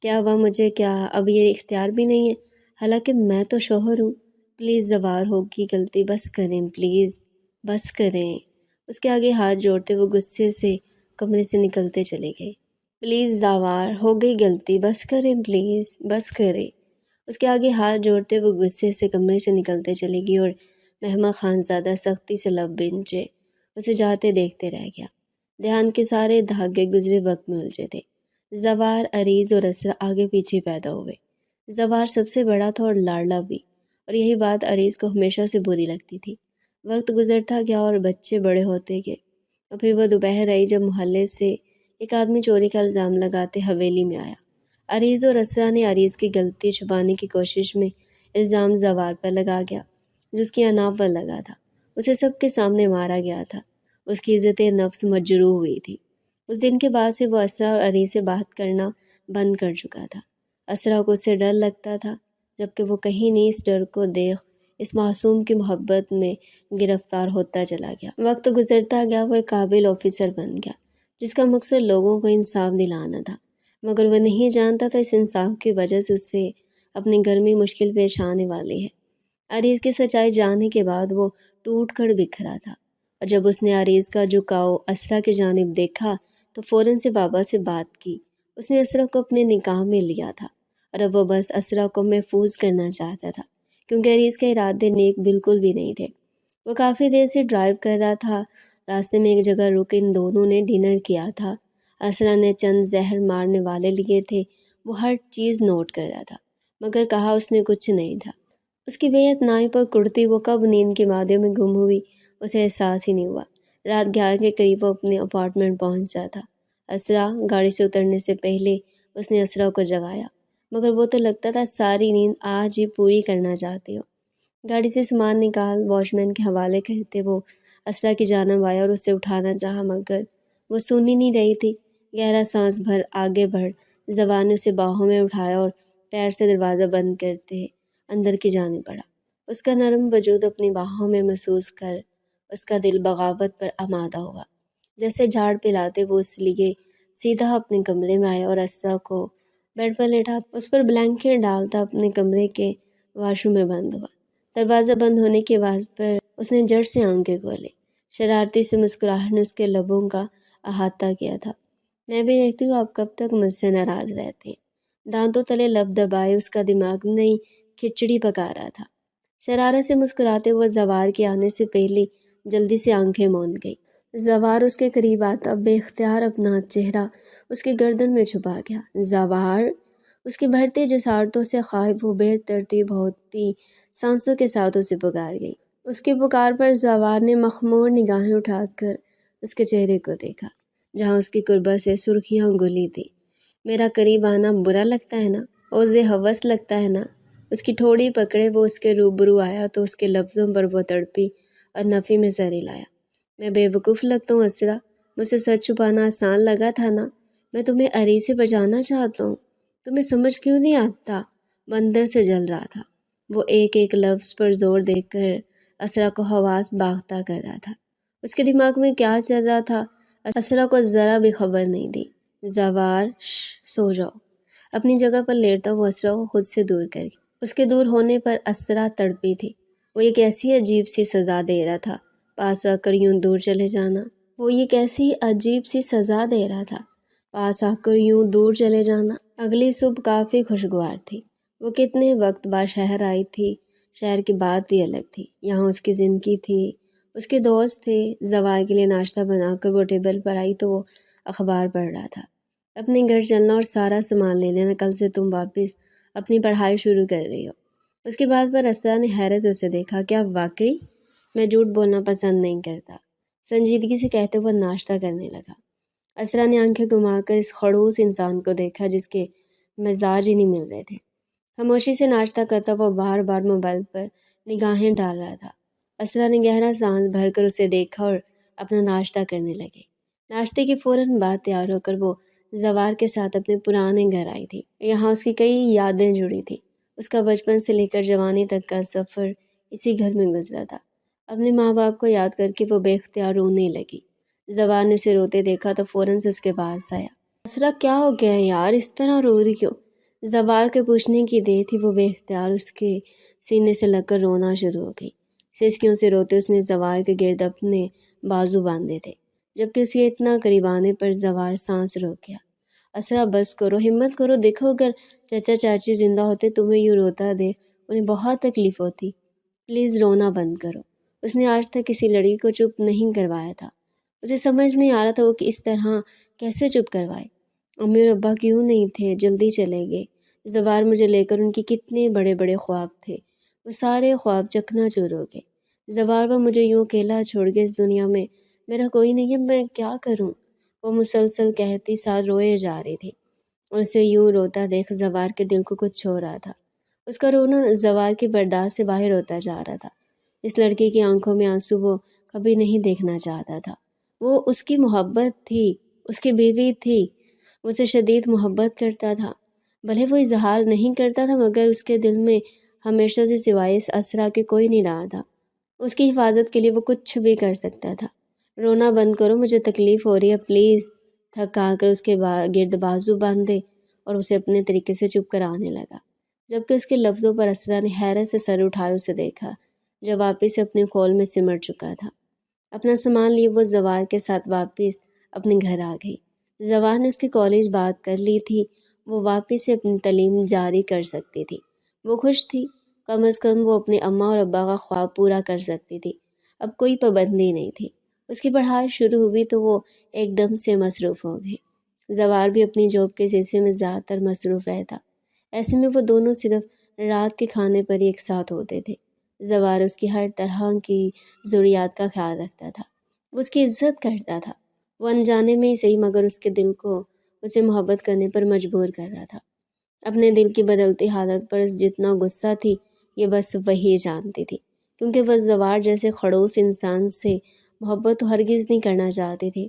کیا ہوا، مجھے کیا اب یہ اختیار بھی نہیں ہے؟ حالانکہ میں تو شوہر ہوں۔ پلیز زوار، ہوگی غلطی، بس کریں پلیز، بس کریں۔ اس کے آگے ہاتھ جوڑتے وہ غصے سے کمرے سے نکلتے چلے گئے۔ پلیز زوار، ہو گئی غلطی، بس کریں پلیز، بس کریں۔ اس کے آگے ہاتھ جوڑتے وہ غصے سے کمرے سے نکلتے چلے گئی اور مہما خان زادہ سختی سے لب بنچے اسے جاتے دیکھتے رہ گیا۔ دھیان کے سارے دھاگے گزرے وقت میں الجھے تھے۔ زوار، عریض اور اسرا آگے پیچھے پیدا ہوئے۔ زوار سب سے بڑا تھا اور لاڈلا بھی، اور یہی بات عریض کو ہمیشہ سے بری لگتی تھی۔ وقت گزرتا گیا اور بچے بڑے ہوتے گئے، اور پھر وہ دوپہر آئی جب محلے سے ایک آدمی چوری کا الزام لگاتے حویلی میں آیا۔ عریض اور اسرا نے عریض کی غلطی چھپانے کی کوشش میں الزام زوار پر لگا گیا، جو اس کی انا پر لگا تھا۔ اسے سب کے سامنے مارا گیا تھا۔ اس کی عزت نفس مجروح ہوئی تھی۔ اس دن کے بعد سے وہ اسرا اور عریض سے بات کرنا بند کر چکا تھا۔ اسرا کو اس سے ڈر لگتا تھا، جبکہ وہ کہیں نہیں اس ڈر کو دیکھ اس معصوم کی محبت میں گرفتار ہوتا چلا گیا۔ وقت گزرتا گیا، وہ ایک قابل آفیسر بن گیا، جس کا مقصد لوگوں کو انصاف دلانا تھا، مگر وہ نہیں جانتا تھا اس انصاف کی وجہ سے اسے اپنے گھر میں مشکل پیش آنے والی ہے۔ عریض کی سچائی جاننے کے بعد وہ ٹوٹ کر بکھرا تھا، اور جب اس نے عریض کا جھکاؤ اسرا کی جانب دیکھا تو فوراً سے بابا سے بات کی۔ اس نے اسرا کو اپنے نکاح میں لیا تھا، اور اب وہ بس اسرا کو محفوظ کرنا چاہتا تھا، کیونکہ عریض کے ارادے نیک بالکل بھی نہیں تھے۔ وہ کافی دیر سے ڈرائیو کر رہا تھا۔ راستے میں ایک جگہ رک ان دونوں نے ڈنر کیا تھا۔ اسرا نے چند زہر مارنے والے لیے تھے، وہ ہر چیز نوٹ کر رہا تھا، مگر کہا اس نے کچھ نہیں تھا۔ اس کی بے اعتنائی پر کڑتی وہ کب نیند کی وادیوں میں گم ہوئی اسے احساس ہی نہیں ہوا۔ رات 11 کے قریب وہ اپنے اپارٹمنٹ پہنچا تھا۔ اسرا، گاڑی سے اترنے سے پہلے اس نے اسرا کو جگایا، مگر وہ تو لگتا تھا ساری نیند آج ہی پوری کرنا چاہتے ہو۔ گاڑی سے سامان نکال واچ مین کے حوالے کرتے وہ اسرا کی جانب آیا اور اسے اٹھانا چاہا، مگر وہ سن ہی نہیں رہی تھی۔ گہرا سانس بھر آگے بڑھ زوار نے اسے باہوں میں اٹھایا اور پیر سے دروازہ بند کرتے اندر کی جانب بڑھا۔ اس کا نرم وجود اپنی باہوں میں محسوس کر اس کا دل بغاوت پر آمادہ ہوا۔ جیسے جھاڑ پلاتے وہ اس لیے سیدھا اپنے کمرے میں آیا اور اسرا کو بیڈ پر لیٹا اس پر بلینکٹ ڈالتا اپنے کمرے کے واش روم میں بند ہوا۔ دروازہ بند ہونے کی آواز پر اس نے جڑ سے آنکھیں کھولے۔ شرارتی سے مسکراہٹ نے اس کے لبوں کا احاطہ کیا تھا۔ میں بھی دیکھتی ہوں آپ کب تک مجھ سے ناراض رہتے ہیں۔ دانتوں تلے لب دبائے اس کا دماغ نئی کھچڑی پکا رہا تھا۔ شرارت سے مسکراتے وہ زوار کے آنے سے پہلے جلدی سے آنکھیں موند گئی۔ زوار اس کے قریب آتا بے اختیار اپنا چہرہ اس کی گردن میں چھپا گیا۔ زوار، اس کی بڑھتی جسارتوں سے خائف وہ بے ترتیب ہوتی سانسوں کے ساتھ اسے پکار گئی۔ اس کی پکار پر زوار نے مخمور نگاہیں اٹھا کر اس کے چہرے کو دیکھا، جہاں اس کی قربت سے سرخیاں گلی تھی۔ میرا قریب آنا برا لگتا ہے نا، اوزے ہوس لگتا ہے نا۔ اس کی ٹھوڑی پکڑے وہ اس کے روبرو آیا تو اس کے لفظوں پر وہ تڑپی اور نفی میں زہر لایا۔ میں بے وقوف لگتا ہوں اسرا، مجھ سے سچ چھپانا آسان لگا تھا نا۔ میں تمہیں عریض سے بچانا چاہتا ہوں، تمہیں سمجھ کیوں نہیں آتا؟ وہ اندر سے جل رہا تھا۔ وہ ایک ایک لفظ پر زور دے کر اسرا کو حواس باختہ کر رہا تھا۔ اس کے دماغ میں کیا چل رہا تھا اسرا کو ذرا بھی خبر نہیں دی۔ زوار، سو جاؤ۔ اپنی جگہ پر لیٹتا وہ اسرا کو خود سے دور کر گیا۔ اس کے دور ہونے پر اسرا تڑپی تھی۔ وہ ایک ایسی عجیب سی سزا دے رہا تھا، پاس آ کر یوں دور چلے جانا۔ وہ یہ کیسی عجیب سی سزا دے رہا تھا، پاس آ کر یوں دور چلے جانا۔ اگلی صبح کافی خوشگوار تھی۔ وہ کتنے وقت بعد شہر آئی تھی۔ شہر کی بات ہی الگ تھی۔ یہاں اس کی زندگی تھی، اس کے دوست تھے۔ زوار کے لیے ناشتہ بنا کر وہ ٹیبل پر آئی تو وہ اخبار پڑھ رہا تھا۔ اپنے گھر چلنا اور سارا سامان لے لینا، کل سے تم واپس اپنی پڑھائی شروع کر رہی ہو۔ اس کی بات پر اسرا نے حیرت اسے دیکھا۔ کیا واقعی؟ میں جھوٹ بولنا پسند نہیں کرتا، سنجیدگی سے کہتے وہ ناشتہ کرنے لگا۔ اسرا نے آنکھیں گھما کر اس خڑوس انسان کو دیکھا جس کے مزاج ہی نہیں مل رہے تھے۔ خاموشی سے ناشتہ کرتا وہ بار بار موبائل پر نگاہیں ڈال رہا تھا۔ اسرا نے گہرا سانس بھر کر اسے دیکھا اور اپنا ناشتہ کرنے لگے۔ ناشتے کے فوراً بعد تیار ہو کر وہ زوار کے ساتھ اپنے پرانے گھر آئی تھی۔ یہاں اس کی کئی یادیں جڑی تھی۔ اس کا بچپن سے لے کر جوانی تک کا سفر اسی گھر میں گزرا تھا۔ اپنے ماں باپ کو یاد کر کے وہ بے اختیار رونے لگی۔ زوار نے اسے روتے دیکھا تو فوراً سے اس کے پاس آیا۔ اسرا کیا ہو گیا یار، اس طرح رو رہی کیوں؟ زوار کے پوچھنے کی دیر تھی وہ بے اختیار اس کے سینے سے لگ کر رونا شروع ہو گئی۔ سسکیوں سے روتے اس نے زوار کے گرد اپنے بازو باندھے تھے، جبکہ اس کے اتنا قریب آنے پر زوار سانس روک گیا۔ اسرا بس کرو، ہمت کرو، دیکھو اگر چچا چاچی زندہ ہوتے تمہیں یوں روتا دیکھ انہیں بہت تکلیف ہوتی۔ پلیز رونا بند کرو۔ اس نے آج تک کسی لڑکی کو چپ نہیں کروایا تھا۔ اسے سمجھ نہیں آ رہا تھا وہ کہ اس طرح کیسے چپ کروائے۔ امی اور ابا کیوں نہیں تھے، جلدی چلے گئے۔ زوار مجھے لے کر ان کے کتنے بڑے بڑے خواب تھے، وہ سارے خواب چکنا چور ہو گئے۔ زوار وہ مجھے یوں اکیلا چھوڑ گئے، اس دنیا میں میرا کوئی نہیں ہے، میں کیا کروں؟ وہ مسلسل کہتی ساتھ روئے جا رہی تھی اور اسے یوں روتا دیکھ زوار کے دل کو کچھ چھو رہا تھا۔ اس کا رونا زوار کی برداشت سے باہر ہوتا جا رہا تھا۔ اس لڑکی کی آنکھوں میں آنسو وہ کبھی نہیں دیکھنا چاہتا تھا۔ وہ اس کی محبت تھی، اس کی بیوی تھی، وہ اسے شدید محبت کرتا تھا۔ بھلے وہ اظہار نہیں کرتا تھا مگر اس کے دل میں ہمیشہ سے سوائے اس اسرا کے کوئی نہیں رہا تھا۔ اس کی حفاظت کے لیے وہ کچھ بھی کر سکتا تھا۔ رونا بند کرو، مجھے تکلیف ہو رہی ہے پلیز۔ تھکا کر اس کے گرد بازو باندھے اور اسے اپنے طریقے سے چپ کرانے لگا، جبکہ اس کے لفظوں پر اسرا نے حیرت سے سر اٹھائے اسے دیکھا جو واپس اپنے خول میں سمٹ چکا تھا۔ اپنا سامان لیے وہ زوار کے ساتھ واپس اپنے گھر آ گئی۔ زوار نے اس کی کالج بات کر لی تھی، وہ واپس سے اپنی تعلیم جاری کر سکتی تھی۔ وہ خوش تھی، کم از کم وہ اپنے اماں اور ابا کا خواب پورا کر سکتی تھی۔ اب کوئی پابندی نہیں تھی۔ اس کی پڑھائی شروع ہوئی تو وہ ایک دم سے مصروف ہو گئی۔ زوار بھی اپنی جاب کے سلسلے میں زیادہ تر مصروف رہتا۔ ایسے میں وہ دونوں صرف رات کے کھانے پر ہی ایک ساتھ ہوتے تھے۔ زوار اس کی ہر طرح کی ضروریات کا خیال رکھتا تھا، وہ اس کی عزت کرتا تھا۔ وہ انجانے میں ہی صحیح مگر اس کے دل کو اسے محبت کرنے پر مجبور کر رہا تھا۔ اپنے دل کی بدلتی حالت پر جتنا غصہ تھی یہ بس وہی جانتی تھی، کیونکہ وہ زوار جیسے خڑوس انسان سے محبت تو ہرگز نہیں کرنا چاہتی تھی،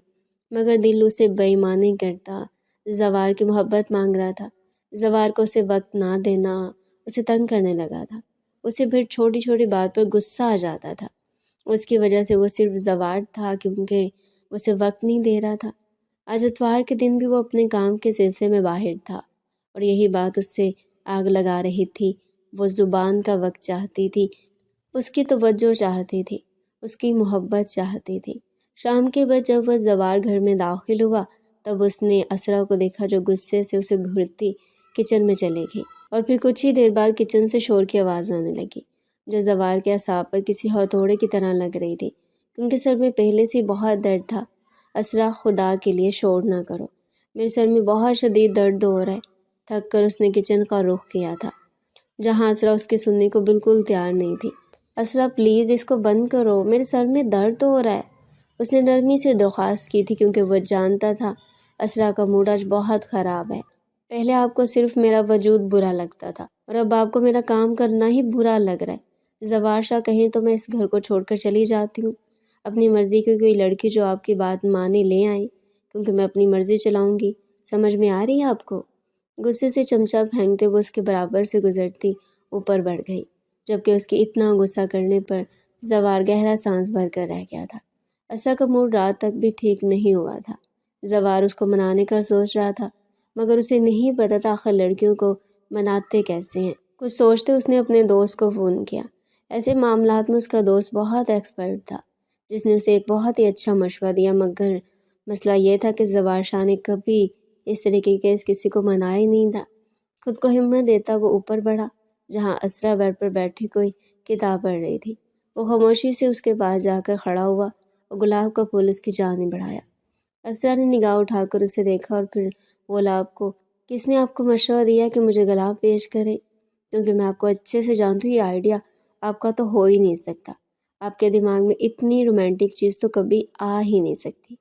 مگر دل اسے بے ایمانی کرتا، زوار کی محبت مانگ رہا تھا۔ زوار کو اسے وقت نہ دینا اسے تنگ کرنے لگا تھا۔ اسے پھر چھوٹی چھوٹی بات پر غصہ آ جاتا تھا۔ اس کی وجہ سے وہ صرف زوار تھا کیونکہ اسے وقت نہیں دے رہا تھا۔ آج اتوار کے دن بھی وہ اپنے کام کے سلسلے میں باہر تھا اور یہی بات اس سے آگ لگا رہی تھی۔ وہ زبان کا وقت چاہتی تھی، اس کی توجہ چاہتی تھی، اس کی محبت چاہتی تھی۔ شام کے بعد جب وہ زوار گھر میں داخل ہوا تب اس نے اسرا کو دیکھا جو غصے سے اسے گھورتی کچن میں چلے گئی، اور پھر کچھ ہی دیر بعد کچن سے شور کی آواز آنے لگی جو زوار کے اعصاب پر کسی ہتھوڑے کی طرح لگ رہی تھی، کیونکہ سر میں پہلے سے بہت درد تھا۔ اسرا خدا کے لیے شور نہ کرو، میرے سر میں بہت شدید درد ہو رہا ہے۔ تھک کر اس نے کچن کا رخ کیا تھا جہاں اسرا اس کی سننے کو بالکل تیار نہیں تھی۔ اسرا پلیز اس کو بند کرو، میرے سر میں درد ہو رہا ہے، اس نے نرمی سے درخواست کی تھی کیونکہ وہ جانتا تھا اسرا کا موڈ آج بہت خراب ہے۔ پہلے آپ کو صرف میرا وجود برا لگتا تھا اور اب آپ کو میرا کام کرنا ہی برا لگ رہا ہے۔ زوار شاہ کہیں تو میں اس گھر کو چھوڑ کر چلی جاتی ہوں، اپنی مرضی کی کوئی لڑکی جو آپ کی بات مانے لے آئیں، کیونکہ میں اپنی مرضی چلاؤں گی۔ سمجھ میں آ رہی ہے آپ کو؟ غصے سے چمچہ پھینکتے وہ اس کے برابر سے گزرتی اوپر بڑھ گئی، جبکہ اس کی اتنا غصہ کرنے پر زوار گہرا سانس بھر کر رہ گیا تھا۔ اسرا کا موڈ رات تک بھی ٹھیک نہیں ہوا تھا۔ زوار اس کو منانے کا سوچ رہا تھا مگر اسے نہیں پتا تھا آخر لڑکیوں کو مناتے کیسے ہیں۔ کچھ سوچتے اس نے اپنے دوست کو فون کیا۔ ایسے معاملات میں اس کا دوست بہت ایکسپرٹ تھا جس نے اسے ایک بہت ہی اچھا مشورہ دیا، مگر مسئلہ یہ تھا کہ زوار شاہ نے کبھی اس طریقے کے کسی کو منایا ہی نہیں تھا۔ خود کو ہمت دیتا وہ اوپر بڑھا جہاں اسرا بیڈ پر بیٹھی کوئی کتاب پڑھ رہی تھی۔ وہ خاموشی سے اس کے پاس جا کر کھڑا ہوا اور گلاب کا پھول اس کی جانب بڑھایا۔ اسرا نے نگاہ اٹھا کر اسے دیکھا اور پھر بولا، آپ کو کس نے آپ کو مشورہ دیا کہ مجھے گلاب پیش کریں؟ کیونکہ میں آپ کو اچھے سے جانتی ہوں، یہ آئیڈیا آپ کا تو ہو ہی نہیں سکتا، آپ کے دماغ میں اتنی رومانٹک چیز تو کبھی آ ہی نہیں سکتی۔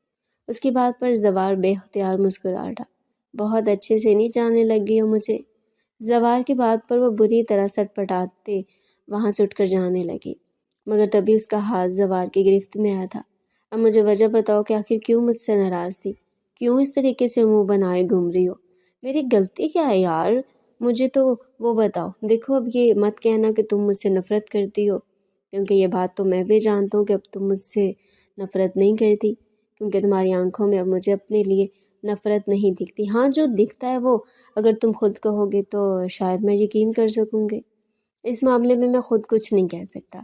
اس کی بات پر زوار بے اختیار مسکرا اٹھا۔ بہت اچھے سے نہیں جاننے لگ گئی ہو مجھے۔ زوار کی بات پر وہ بری طرح سٹ پٹاتے وہاں سے اٹھ کر جانے لگی، مگر تبھی اس کا ہاتھ زوار کی گرفت میں آیا تھا۔ اب مجھے وجہ بتاؤ کہ آخر کیوں مجھ سے ناراض تھی؟ کیوں اس طریقے سے منہ بنائے گھوم رہی ہو؟ میری غلطی کیا ہے یار؟ مجھے تو وہ بتاؤ۔ دیکھو اب یہ مت کہنا کہ تم مجھ سے نفرت کرتی ہو، کیونکہ یہ بات تو میں بھی جانتا ہوں کہ اب تم مجھ سے نفرت نہیں کرتی، کیونکہ تمہاری آنکھوں میں اب مجھے اپنے لیے نفرت نہیں دکھتی۔ ہاں، جو دکھتا ہے وہ اگر تم خود کہو گے تو شاید میں یقین کر سکوں گی۔ اس معاملے میں خود کچھ نہیں کہہ سکتا۔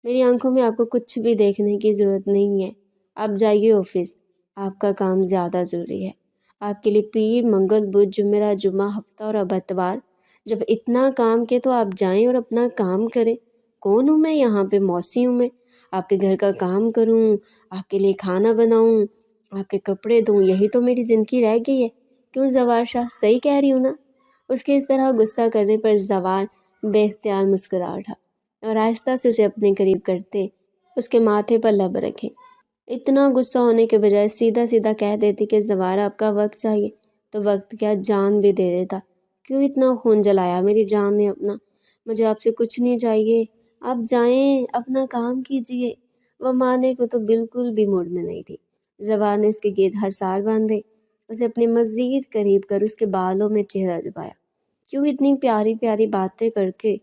میری آنکھوں میں آپ کو کچھ بھی دیکھنے کی ضرورت نہیں ہے۔ آپ جائیے آفس، آپ کا کام زیادہ ضروری ہے۔ آپ کے لیے پیر، منگل، بدھ، جمعرات، جمعہ، ہفتہ اور اب اتوار۔ جب اتنا کام کے تو آپ جائیں اور اپنا کام کریں۔ کون ہوں میں یہاں پہ؟ موسی ہوں میں؟ آپ کے گھر کا کام کروں، آپ کے لیے کھانا بناؤں، آپ کے کپڑے دوں، یہی تو میری زندگی رہ گئی ہے۔ کیوں زوار شاہ، صحیح کہہ رہی ہوں نا؟ اس کے اس طرح غصہ کرنے پر زوار بے اختیار مسکرا اٹھا اور آہستہ سے اسے اپنے قریب کرتے اس کے ماتھے پر لب رکھے۔ اتنا غصہ ہونے کے بجائے سیدھا سیدھا کہہ دیتی کہ زوار آپ کا وقت چاہیے تو وقت کیا، جان بھی دے دیتا۔ کیوں اتنا خون جلایا میری جان نے اپنا؟ مجھے آپ سے کچھ نہیں چاہیے، آپ جائیں اپنا کام کیجیے۔ وہ مانے کو تو بالکل بھی موڈ میں نہیں تھی۔ زوار نے اس کے گیٹ حصار باندھے، اسے اپنے مزید قریب کر اس کے بالوں میں چہرہ ڈبایا۔ کیوں اتنی پیاری پیاری باتیں کر کے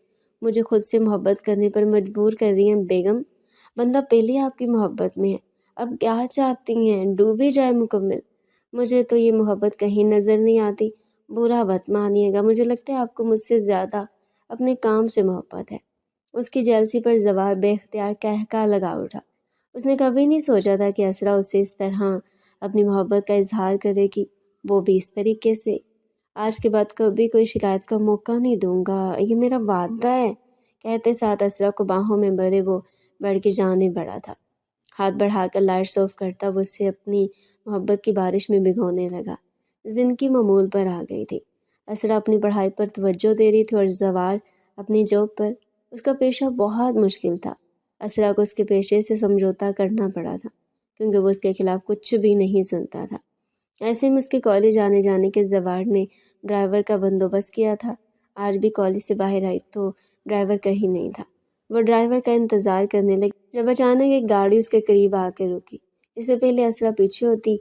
مجھے خود سے محبت کرنے پر مجبور کر رہی ہیں بیگم؟ بندہ پہلے آپ کی محبت میں ہے، اب کیا چاہتی ہیں؟ ڈوبی جائے مکمل؟ مجھے تو یہ محبت کہیں نظر نہیں آتی۔ برا مت مانیے گا، مجھے لگتا ہے آپ کو مجھ سے زیادہ اپنے کام سے محبت ہے۔ اس کی جیلسی پر زوار بے اختیار قہقہا لگا اٹھا۔ اس نے کبھی نہیں سوچا تھا کہ اسرا اسے اس طرح اپنی محبت کا اظہار کرے گی، وہ بھی اس طریقے سے۔ آج کے بعد کبھی کوئی شکایت کا موقع نہیں دوں گا، یہ میرا وعدہ ہے، کہتے ساتھ اسرا کو باہوں میں بھرے وہ بڑھ کے جانے بڑھا تھا۔ ہاتھ بڑھا کر لائٹس آف کرتا وہ اسے اپنی محبت کی بارش میں بھگونے لگا۔ زندگی معمول پر آ گئی تھی۔ اسرا اپنی پڑھائی پر توجہ دے رہی تھی اور زوار اپنی جاب پر۔ اس کا پیشہ بہت مشکل تھا۔ اسرا کو اس کے پیشے سے سمجھوتا کرنا پڑا تھا، کیونکہ وہ اس کے خلاف کچھ بھی نہیں سنتا تھا۔ ایسے میں اس کے کالج آنے جانے کے زوار نے ڈرائیور کا بندوبست کیا تھا۔ آج بھی کالج سے باہر آئی تو ڈرائیور کہیں نہیں تھا۔ وہ ڈرائیور کا انتظار کرنے لگی جب اچانک ایک گاڑی اس کے قریب آ کے رکی۔ اس سے پہلے اسرا پیچھے ہوتی،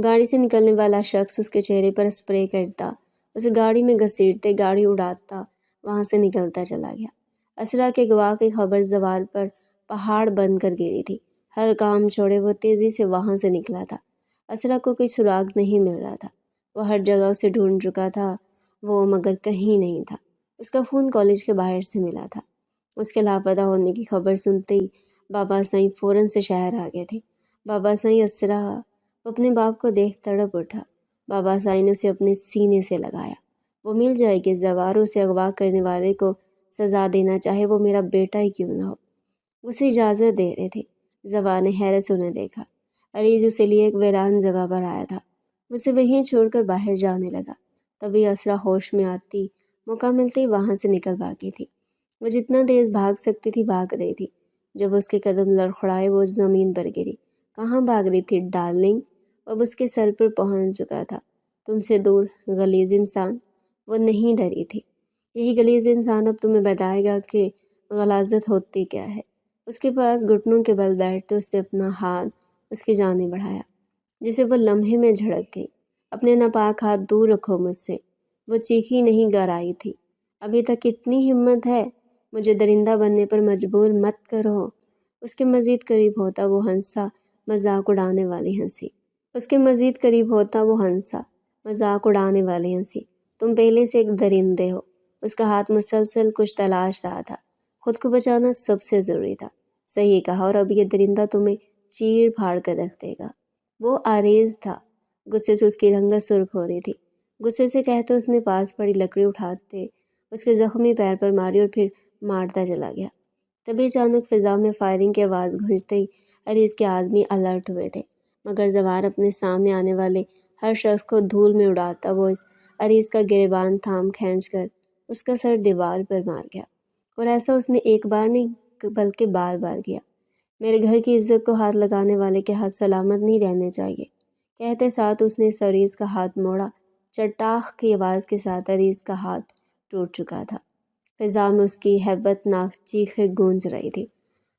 گاڑی سے نکلنے والا شخص اس کے چہرے پر اسپرے کرتا، اسے گاڑی میں گھسیٹتے گاڑی اڑاتا وہاں سے نکلتا چلا گیا۔ اسرا کے گواہ کی خبر زوار پر پہاڑ بن کر گری تھی۔ ہر کام چھوڑے وہ تیزی سے وہاں سے نکلا تھا۔ اسرا کو کوئی سراغ نہیں مل رہا تھا۔ وہ ہر جگہ اسے ڈھونڈ چکا تھا وہ، مگر کہیں نہیں تھا۔ اس کا فون کالج کے باہر سے ملا تھا۔ اس کے لاپتہ ہونے کی خبر سنتے ہی بابا سائیں فوراً سے شہر آ گئے تھے۔ بابا سائیں اسرا، وہ اپنے باپ کو دیکھ تڑپ اٹھا۔ بابا سائیں نے اسے اپنے سینے سے لگایا۔ وہ مل جائے گی زوار، اسے اغوا کرنے والے کو سزا دینا، چاہے وہ میرا بیٹا ہی کیوں نہ ہو۔ اسے اجازت دے رہے تھے۔ زوار نے حیرت سے انہیں دیکھا۔ عریض اسے لیے ایک ویران جگہ پر آیا تھا، اسے وہیں چھوڑ کر باہر جانے لگا۔ تبھی اسرا ہوش میں آتی، موقع ملتے ہی وہاں سے نکل بھاگی تھی۔ وہ جتنا تیز بھاگ سکتی تھی بھاگ رہی تھی۔ جب اس کے قدم لڑکھڑائے وہ زمین پر گری۔ کہاں بھاگ رہی تھی ڈارلنگ؟ اب اس کے سر پر پہنچ چکا تھا۔ تم سے دور غلیظ انسان۔ وہ نہیں ڈری تھی۔ یہی غلیظ انسان اب تمہیں بتائے گا کہ غلاظت ہوتی کیا ہے۔ اس کے پاس گھٹنوں کے بل بیٹھتے اس نے اپنا ہاتھ اس کی جانب بڑھایا، جسے وہ لمحے میں جھڑک گئی۔ اپنے ناپاک ہاتھ دور رکھو مجھ سے۔ وہ چیخی نہیں گرائی تھی۔ ابھی تک اتنی ہمت ہے؟ مجھے درندہ بننے پر مجبور مت کرو۔ اس کے مزید قریب ہوتا وہ ہنسا، مذاق اڑانے والی ہنسی۔ اس کے مزید قریب ہوتا وہ ہنسا، مذاق اڑانے والی ہنسی۔ تم پہلے سے ایک درندے ہو۔ اس کا ہاتھ مسلسل کچھ تلاش رہا تھا۔ خود کو بچانا سب سے ضروری تھا۔ صحیح کہا، اور اب یہ درندہ تمہیں چیر پھاڑ کر رکھ دے گا۔ وہ آریز تھا۔ غصے سے اس کی رنگت سرخ ہو رہی تھی۔ غصے سے کہتے اس نے پاس پڑی لکڑی اٹھاتے اس کے زخمی پیر پر ماری اور پھر مارتا چلا گیا۔ تبھی اچانک فضا میں فائرنگ کی آواز گونجتے ہی عریض کے آدمی الرٹ ہوئے تھے، مگر زوار اپنے سامنے آنے والے ہر شخص کو دھول میں اڑاتا وہ اس عریض کا گریبان تھام کھینچ کر اس کا سر دیوار پر مار گیا۔ اور ایسا اس نے ایک بار نہیں بلکہ بار بار کیا۔ میرے گھر کی عزت کو ہاتھ لگانے والے کے ہاتھ سلامت نہیں رہنے چاہیے۔ کہتے ساتھ اس نے عریض کا ہاتھ موڑا۔ چٹاخ کی آواز کے ساتھ عریض کا ہاتھ ٹوٹ چکا تھا۔ فضا میں اس کی ہیبت ناک چیخیں گونج رہی تھی۔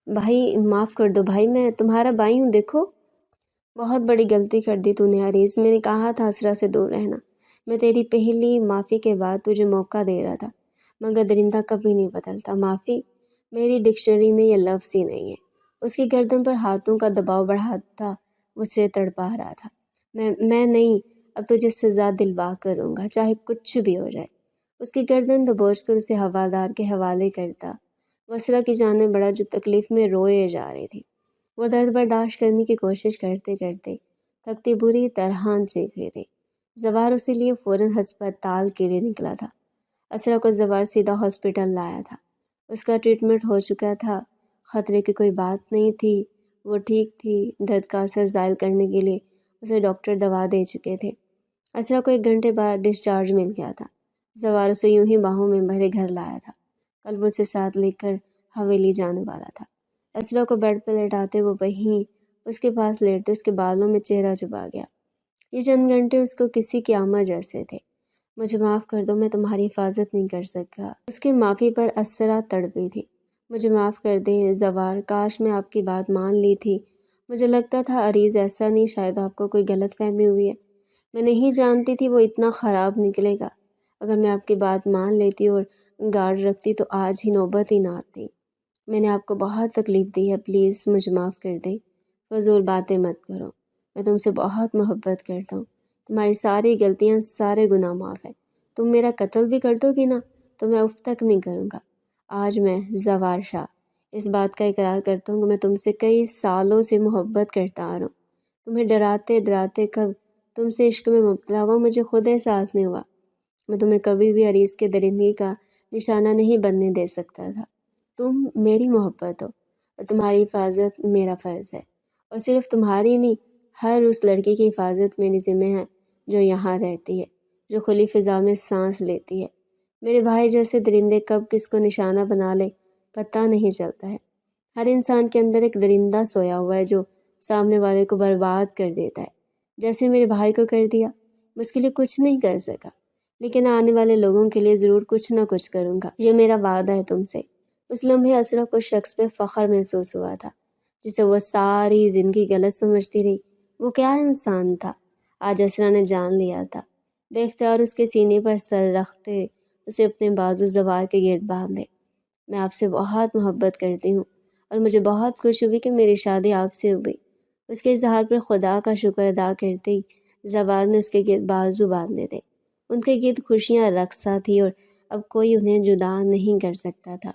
بھائی معاف کر دو بھائی، میں تمہارا بھائی ہوں، دیکھو بہت بڑی غلطی کر دی تو نے عریض، میں نے کہا تھا اسرا سے دور رہنا، میں تیری پہلی معافی کے بعد تجھے موقع دے رہا تھا، مگر درندہ کبھی نہیں بدلتا۔ معافی میری ڈکشنری میں یہ لفظ ہی نہیں ہے۔ اس کی گردن پر ہاتھوں کا دباؤ بڑھاتا وہ اسے تڑپا رہا تھا۔ میں نہیں، اب تجھے سزا دلوا کروں گا، چاہے کچھ بھی ہو جائے۔ اس کی گردن دبوچ کر اسے ہوادار کے حوالے کرتا وہ اسرا کی جانب بڑھا جو تکلیف میں روئے جا رہی تھی۔ وہ درد برداشت کرنے کی کوشش کرتے کرتے تھکتی بری طرح چیخ رہی تھی۔ زوار اسے لیے فوراً ہسپتال کے لیے نکلا تھا۔ اسرا کو زوار سیدھا ہاسپٹل لایا تھا۔ اس کا ٹریٹمنٹ ہو چکا تھا، خطرے کی کوئی بات نہیں تھی، وہ ٹھیک تھی۔ درد کا اثر زائل کرنے کے لیے اسے ڈاکٹر دوا دے چکے تھے۔ اسرا کو 1 گھنٹے بعد ڈسچارج مل گیا تھا۔ زوار اسے یوں ہی باہوں میں بھرے گھر لایا تھا۔ کل وہ اسے ساتھ لے کر حویلی جانے والا تھا۔ اسرا کو بیڈ پہ لیٹاتے وہ وہیں اس کے پاس لیٹتے اس کے بالوں میں چہرہ چبا گیا۔ یہ چند گھنٹے اس کو کسی قیامت جیسے تھے۔ مجھے معاف کر دو، میں تمہاری حفاظت نہیں کر سکا۔ اس کی معافی پر اسرا تڑپی تھی۔ مجھے معاف کر دیں زوار، کاش میں آپ کی بات مان لی تھی۔ مجھے لگتا تھا عریض ایسا نہیں، شاید آپ کو کوئی غلط فہمی ہوئی ہے۔ میں نہیں جانتی تھی وہ اتنا خراب نکلے گا۔ اگر میں آپ کی بات مان لیتی اور گارڈ رکھتی تو آج ہی نوبت ہی نہ آتی۔ میں نے آپ کو بہت تکلیف دی ہے، پلیز مجھے معاف کر دیں۔ فضول باتیں مت کرو، میں تم سے بہت محبت کرتا ہوں۔ تمہاری ساری غلطیاں، سارے گناہ معاف ہے۔ تم میرا قتل بھی کر دو گی نا تو میں اف تک نہیں کروں گا۔ آج میں زوار شاہ اس بات کا اقرار کرتا ہوں کہ میں تم سے کئی سالوں سے محبت کرتا آ رہا ہوں۔ تمہیں ڈراتے ڈراتے کب تم سے عشق میں مبتلا ہوا مجھے خود احساس نہیں ہوا۔ میں تمہیں کبھی بھی عریض کے درندگی کا نشانہ نہیں بننے دے سکتا تھا۔ تم میری محبت ہو اور تمہاری حفاظت میرا فرض ہے، اور صرف تمہاری نہیں، ہر اس لڑکی کی حفاظت میری ذمہ ہے جو یہاں رہتی ہے، جو کھلی فضا میں سانس لیتی ہے۔ میرے بھائی جیسے درندے کب کس کو نشانہ بنا لے پتہ نہیں چلتا ہے۔ ہر انسان کے اندر ایک درندہ سویا ہوا ہے جو سامنے والے کو برباد کر دیتا ہے، جیسے میرے بھائی کو کر دیا۔ میں اس کے لیے کچھ نہیں کر سکا، لیکن آنے والے لوگوں کے لیے ضرور کچھ نہ کچھ کروں گا، یہ میرا وعدہ ہے تم سے۔ اس لمحے اسرا کو شخص پہ فخر محسوس ہوا تھا جسے وہ ساری زندگی غلط سمجھتی رہی۔ وہ کیا انسان تھا، آج اسرا نے جان لیا تھا۔ بے اختیار اس کے سینے پر سر رکھتے اسے اپنے بازو زوار کے گرد باندھے۔ میں آپ سے بہت محبت کرتی ہوں اور مجھے بہت خوش ہوئی کہ میری شادی آپ سے ہوئی۔ اس کے اظہار پر خدا کا شکر ادا کرتے ہی زوار نے اس کے گرد بازو باندھے تھے۔ ان کے گرد خوشیاں رقصہ تھی اور اب کوئی انہیں جدا نہیں کر سکتا تھا۔